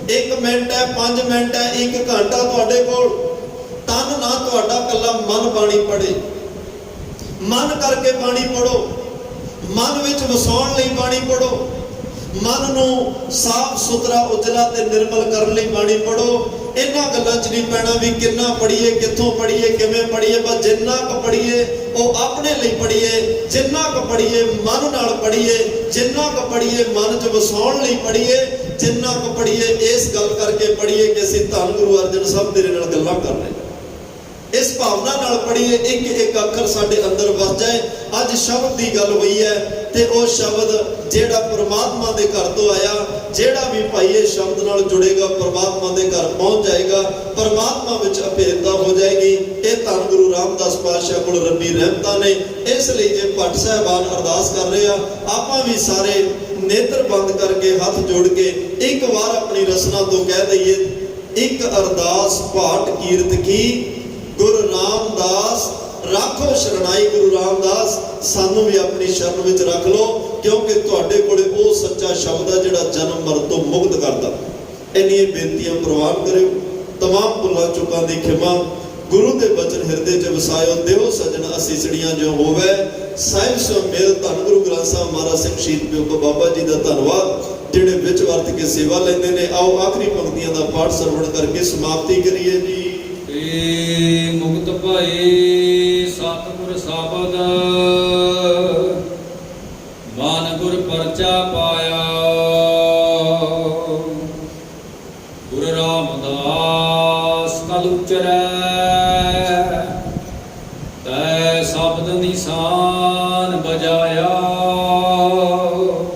1 ਮਿੰਟ ਹੈ, 5 ਮਿੰਟ ਹੈ, 1 ਘੰਟਾ ਤੁਹਾਡੇ ਕੋਲ, ਤਨ ਨਾ ਤੁਹਾਡਾ ਕੱਲਾ ਮਨ ਬਾਣੀ ਪੜ੍ਹੇ, ਮਨ ਕਰਕੇ ਬਾਣੀ ਪੜੋ, ਮਨ ਵਿੱਚ ਵਸਾਉਣ ਲਈ ਬਾਣੀ ਪੜੋ, ਮਨ ਨੂੰ ਸਾਫ਼ ਸੁਥਰਾ, ਉਜਲਾ ਤੇ ਨਿਰਮਲ ਕਰਨ ਲਈ ਬਾਣੀ ਪੜੋ। ਇਹਨਾਂ ਗੱਲਾਂ 'ਚ ਨਹੀਂ ਪੈਣਾ ਵੀ ਕਿੰਨਾ ਪੜ੍ਹੀਏ, ਕਿੱਥੋਂ ਪੜ੍ਹੀਏ, ਕਿਵੇਂ ਪੜ੍ਹੀਏ। ਬਸ ਜਿੰਨਾ ਕੁ ਪੜ੍ਹੀਏ ਉਹ ਆਪਣੇ ਲਈ ਪੜ੍ਹੀਏ, ਜਿੰਨਾ ਕੁ ਪੜ੍ਹੀਏ ਮਨ ਨਾਲ ਪੜ੍ਹੀਏ, ਜਿੰਨਾ ਕੁ ਪੜ੍ਹੀਏ ਮਨ 'ਚ ਵਸਾਉਣ ਲਈ ਪੜ੍ਹੀਏ, ਜਿੰਨਾ ਕੁ ਪੜ੍ਹੀਏ ਇਸ ਗੱਲ ਕਰਕੇ ਪੜ੍ਹੀਏ ਕਿ ਅਸੀਂ ਧੰਨ ਗੁਰੂ ਅਰਜਨ ਸਾਹਿਬ ਤੇਰੇ ਨਾਲ ਗੱਲਾਂ ਕਰ ਰਹੇ। ਇਸ ਭਾਵਨਾ ਨਾਲ ਪੜ੍ਹੀਏ, ਇੱਕ ਇੱਕ ਅੱਖਰ ਸਾਡੇ ਅੰਦਰ ਵਸ ਜਾਏ। ਅੱਜ ਸ਼ਬਦ ਦੀ ਗੱਲ ਹੋਈ ਹੈ ਤੇ ਉਹ ਸ਼ਬਦ ਜਿਹੜਾ ਪਰਮਾਤਮਾ ਦੇ ਘਰ ਤੋਂ ਆਇਆ, ਜਿਹੜਾ ਵੀ ਭਾਈ ਇਹ ਸ਼ਬਦ ਨਾਲ ਜੁੜੇਗਾ ਪਰਮਾਤਮਾ ਦੇ ਘਰ ਪਹੁੰਚ ਜਾਏਗਾ, ਪਰਮਾਤਮਾ ਵਿੱਚ ਅਭੇਦਤਾ ਹੋ ਜਾਏਗੀ। ਇਹ ਧੰਨ ਗੁਰੂ ਰਾਮਦਾਸ ਪਾਤਸ਼ਾਹ ਕੋਲ ਰੱਬੀ ਰਹਿਮਤਾਂ ਨੇ। ਇਸ ਲਈ ਜੇ ਭੱਟ ਸਾਹਿਬਾਨ ਅਰਦਾਸ ਕਰ ਰਹੇ ਆ, ਆਪਾਂ ਵੀ ਸਾਰੇ ਨੇਤਰ ਬੰਦ ਕਰਕੇ ਹੱਥ ਜੋੜ ਕੇ ਇੱਕ ਵਾਰ ਆਪਣੀ ਰਸਨਾ ਤੋਂ ਕਹਿ ਦਈਏ, ਇੱਕ ਅਰਦਾਸ ਭਾਟ ਕੀਰਤ ਕੀ ਗੁਰੂ ਰਾਮਦਾਸ ਰੱਖੋ ਸ਼ਰਣਾਈ। ਗੁਰੂ ਰਾਮਦਾਸ ਸਾਨੂੰ ਵੀ ਆਪਣੀ ਸ਼ਰਨ ਵਿੱਚ ਰੱਖ ਲਓ, ਕਿਉਂਕਿ ਤੁਹਾਡੇ ਕੋਲੇ ਉਹ ਸੱਚਾ ਸ਼ਬਦ ਹੈ ਜਿਹੜਾ ਜਨਮ ਮਰਨ ਤੋਂ ਮੁਕਤ ਕਰਦਾ। ਇੰਨੀਆਂ ਬੇਨਤੀਆਂ ਪ੍ਰਵਾਨ ਕਰਿਓ। तमाम ਭੁੱਲਾਂ ਚੁੱਕਾਂ ਦੀ ਖਿਮਾ, ਗੁਰੂ ਦੇ ਬਚਨ ਹਿਰਦੇ 'ਚ ਵਸਾਇਓ। ਦਿਓ ਸਜਣ ਅਸੀਸੜੀਆਂ ਜੋ ਹੋਵੇ, ਸਾਹਿਬ ਸੋ ਮੇਲ। ਧੰਨ ਗੁਰੂ ਗ੍ਰੰਥ ਸਾਹਿਬ ਮਹਾਰਾਜ ਸਿੰਘ ਸ਼ਹੀਦ ਪਿਓ ਬਾਬਾ ਜੀ ਦਾ ਧੰਨਵਾਦ, ਜਿਹੜੇ ਵਿੱਚ ਵਰਤ ਕੇ ਸੇਵਾ ਲੈਂਦੇ ਨੇ। ਆਓ ਆਖਰੀ ਪੰਕਤੀਆਂ ਦਾ ਪਾਠ ਸਰਵਣ ਕਰਕੇ ਸਮਾਪਤੀ ਕਰੀਏ ਜੀ। ਮੁਕਤ ਭਏ ਸਤਿਗੁਰ ਸ਼ਬਦ ਮਨ ਗੁਰ ਪਰਚਾ ਪਾਇਆ। ਗੁਰੂ ਰਾਮਦਾਸ ਕਲ ਉਚਰੈ ਤੈ ਨਿਸ਼ਾਨ ਬਜਾਇਆ।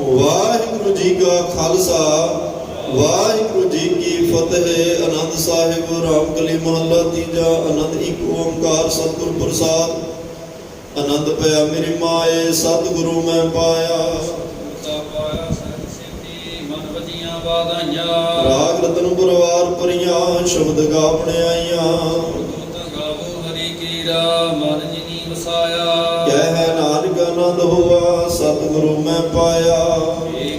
ਵਾਹਿਗੁਰੂ ਜੀ ਕਾ ਖਾਲਸਾ ਵਾਹਿਗੁਰੂ ਜੀ ਕੀ ਫਤਿਹ। ਆਨੰਦ ਸਾਹਿਬ ਰਾਮਕਲੀ ਮਹੱਲਾ ਤੀਜਾ। ਆਨੰਦ ਇੱਕ ਓੰਕਾਰ ਸਤਿਗੁਰ ਪ੍ਰਸਾਦ। ਆਨੰਦ ਪਿਆ ਮੇਰੀ ਮਾਏ ਸਤਿਗੁਰੂ ਮੈਂ ਪਾਇਆ। ਸਤਿਗੁਰਤਾ ਪਾਇਆ ਸਹਿਜ ਸਿੱਧੀ ਮਨ ਵਜੀਆਂ ਵਾਧਾਈਆਂ। ਰਾਗ ਰਤਨ ਪਰਵਾਰ ਪਰੀਆਂ ਸ਼ਬਦ ਗਾਵਣ ਆਈਆਂ। ਗੁਰਦੂਤ ਗਾਵੋ ਹਰੀ ਕੀਰਾ ਮਨ ਜਿਨੀ ਵਸਾਇਆ। ਕਹਿ ਨਾਨਕ ਆਨੰਦ ਹੋਆ ਸਤਿਗੁਰੂ ਮੈਂ ਪਾਇਆ। ਏ